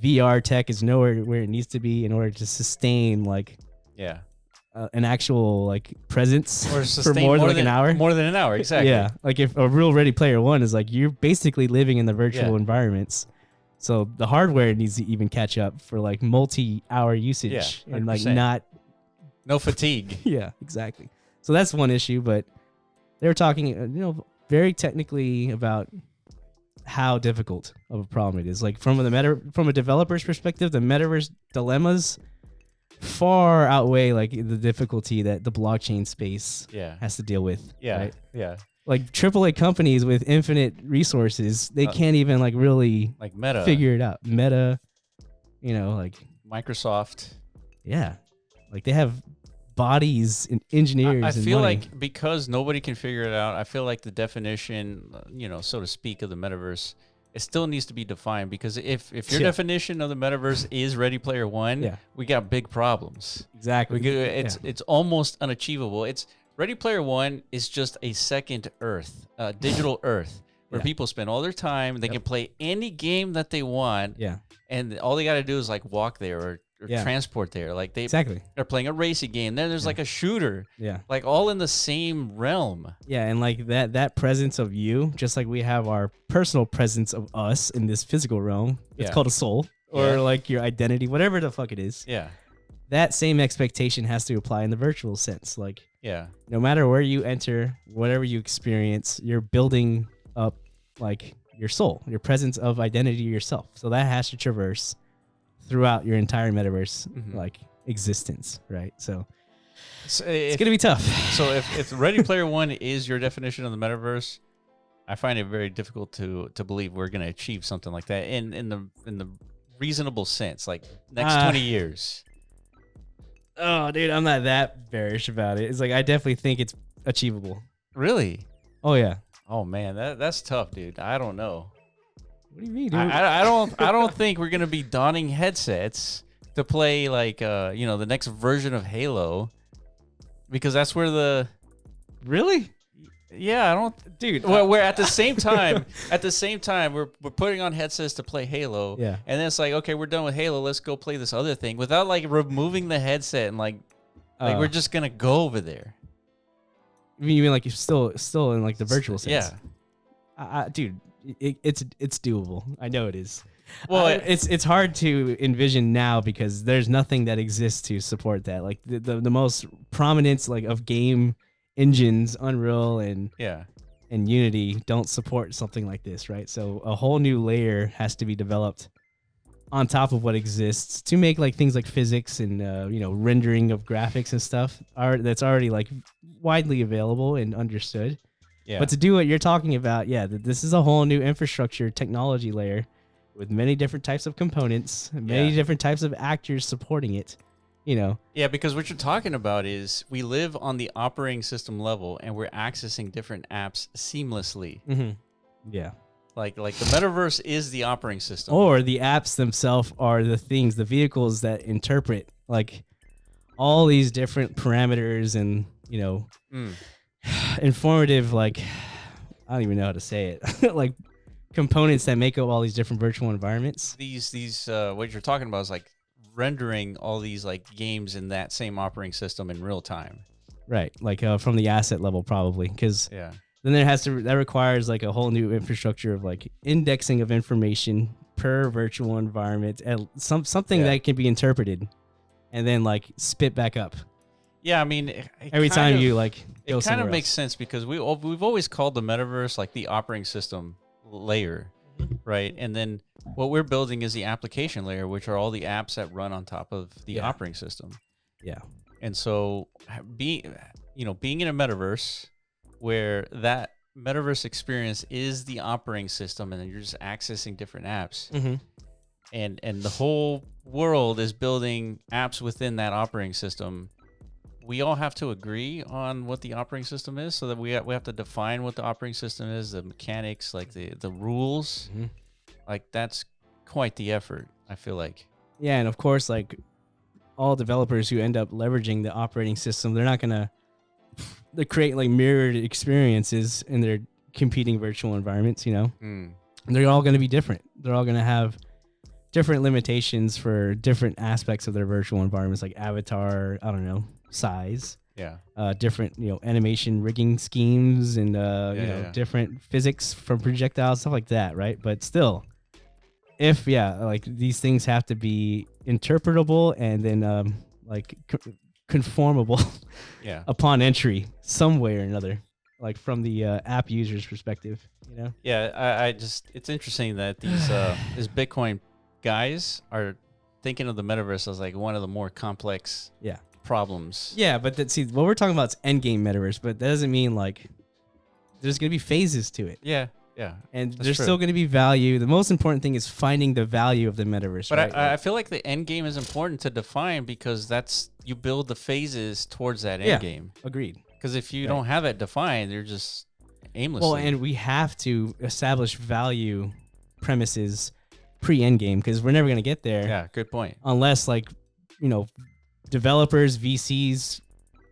VR tech is nowhere where it needs to be in order to sustain like an actual like presence for more than like an hour. More than an hour, exactly. Yeah, like if a real Ready Player One is like you're basically living in the virtual environments. So the hardware needs to even catch up for like multi-hour usage and like no fatigue. Yeah, exactly. So that's one issue, but they were talking, very technically about how difficult of a problem it is. Like from a developer's perspective, the metaverse dilemmas far outweigh like the difficulty that the blockchain space has to deal with. Yeah, right? yeah. Like AAA companies with infinite resources, they can't even like really like Meta figure it out. Meta, like Microsoft. Yeah, like they have bodies and engineers. I feel money. like because nobody can figure it out, I feel like the definition, so to speak, of the metaverse, it still needs to be defined, because if your definition of the metaverse is Ready Player One, we got big problems. Exactly. It's almost unachievable. Ready Player One is just a second Earth, digital Earth, where people spend all their time. They can play any game that they want. Yeah. And all they got to do is like walk there or transport there. Like they're playing a racing game. Then there's like a shooter. Yeah. Like all in the same realm. Yeah. And like that presence of you, just like we have our personal presence of us in this physical realm. It's called a soul or like your identity, whatever the fuck it is. Yeah. That same expectation has to apply in the virtual sense. Like, no matter where you enter, whatever you experience, you're building up like your soul, your presence of identity yourself. So that has to traverse throughout your entire metaverse like existence, right? So it's gonna be tough. So if Ready Player One is your definition of the metaverse, I find it very difficult to believe we're gonna achieve something like that in the reasonable sense, like next 20 years. Oh, dude, I'm not that bearish about it. It's like I definitely think it's achievable. Really? Oh yeah. Oh man, that's tough, dude. I don't know. What do you mean, dude? I don't think we're gonna be donning headsets to play like the next version of Halo, because that's where the really. Yeah, I don't, dude. Well, we're at the same time. We're putting on headsets to play Halo. Yeah. And then it's like, okay, we're done with Halo. Let's go play this other thing without like removing the headset and like we're just gonna go over there. You mean like you're still in like the virtual sense? Yeah. Dude, it's doable. I know it is. Well, it's hard to envision now because there's nothing that exists to support that. Like the most prominence like of game engines, Unreal and Unity don't support something like this, right? So a whole new layer has to be developed on top of what exists to make like things like physics and rendering of graphics and stuff that's already like widely available and understood. Yeah. But to do what you're talking about, this is a whole new infrastructure technology layer with many different types of components, many different types of actors supporting it. Yeah, because what you're talking about is we live on the operating system level and we're accessing different apps seamlessly. Mm-hmm. Yeah. Like the metaverse is the operating system. Or the apps themselves are the things, the vehicles that interpret like all these different parameters and, informative, like, I don't even know how to say it, like components that make up all these different virtual environments. These what you're talking about is like rendering all these like games in that same operating system in real time, right? Like from the asset level, probably, because then that requires like a whole new infrastructure of like indexing of information per virtual environment and something that can be interpreted and then like spit back up. Yeah, I mean, every time you like go it kind of else. Makes sense because we've always called the metaverse like the operating system layer, right? And then what we're building is the application layer, which are all the apps that run on top of the operating system. Yeah. And so being in a metaverse where that metaverse experience is the operating system and then you're just accessing different apps and the whole world is building apps within that operating system, we all have to agree on what the operating system is, so that we have to define what the operating system is, the mechanics, like the rules. Like that's quite the effort, I feel like. Yeah, and of course, like all developers who end up leveraging the operating system, they're not gonna create like mirrored experiences in their competing virtual environments. They're all gonna be different. They're all gonna have different limitations for different aspects of their virtual environments, like avatar, I don't know, size. Yeah. Different, animation rigging schemes and different physics from projectiles, stuff like that, right? But still, if like these things have to be interpretable and then conformable upon entry some way or another, like from the app user's perspective, Yeah, I just, it's interesting that these these Bitcoin guys are thinking of the metaverse as like one of the more complex problems. Yeah, but what we're talking about is endgame metaverse, but that doesn't mean like there's going to be phases to it. Yeah. And there's still going to be value. The most important thing is finding the value of the metaverse. But right? I feel like the end game is important to define because you build the phases towards that end game. Agreed. Because if you don't have it defined, you're just aimlessly. Well, and we have to establish value premises pre-end game because we're never going to get there. Yeah, good point. Unless developers, VCs,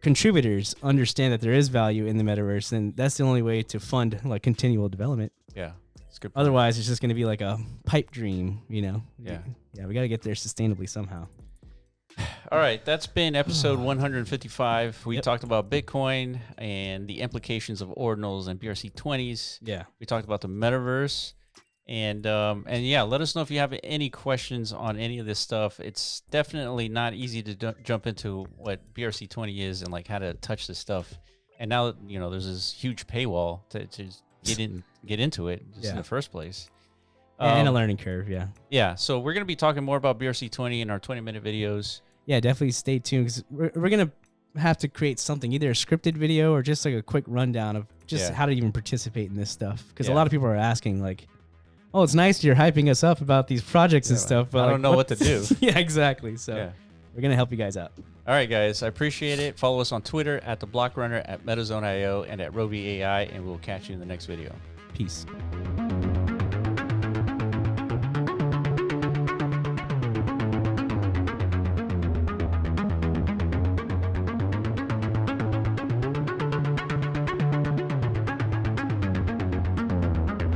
contributors understand that there is value in the metaverse, and that's the only way to fund like continual development. Yeah, it's good point. Otherwise, it's just going to be like a pipe dream, Yeah. Yeah, we got to get there sustainably somehow. All right, that's been episode 155. We talked about Bitcoin and the implications of ordinals and BRC20s. Yeah. We talked about the metaverse. And let us know if you have any questions on any of this stuff. It's definitely not easy to jump into what BRC20 is and like how to touch this stuff. And now there's this huge paywall to get into it in the first place. And a learning curve, Yeah, so we're going to be talking more about BRC20 in our 20-minute videos. Yeah, definitely stay tuned because we're going to have to create something, either a scripted video or just like a quick rundown of just how to even participate in this stuff. Because a lot of people are asking like, oh, it's nice you're hyping us up about these projects and stuff, but I don't know what to do. Yeah, exactly. So we're going to help you guys out. All right, guys. I appreciate it. Follow us on Twitter @TheBlockRunner, @MetaZone.io, and @RobyAI, and we'll catch you in the next video. Peace.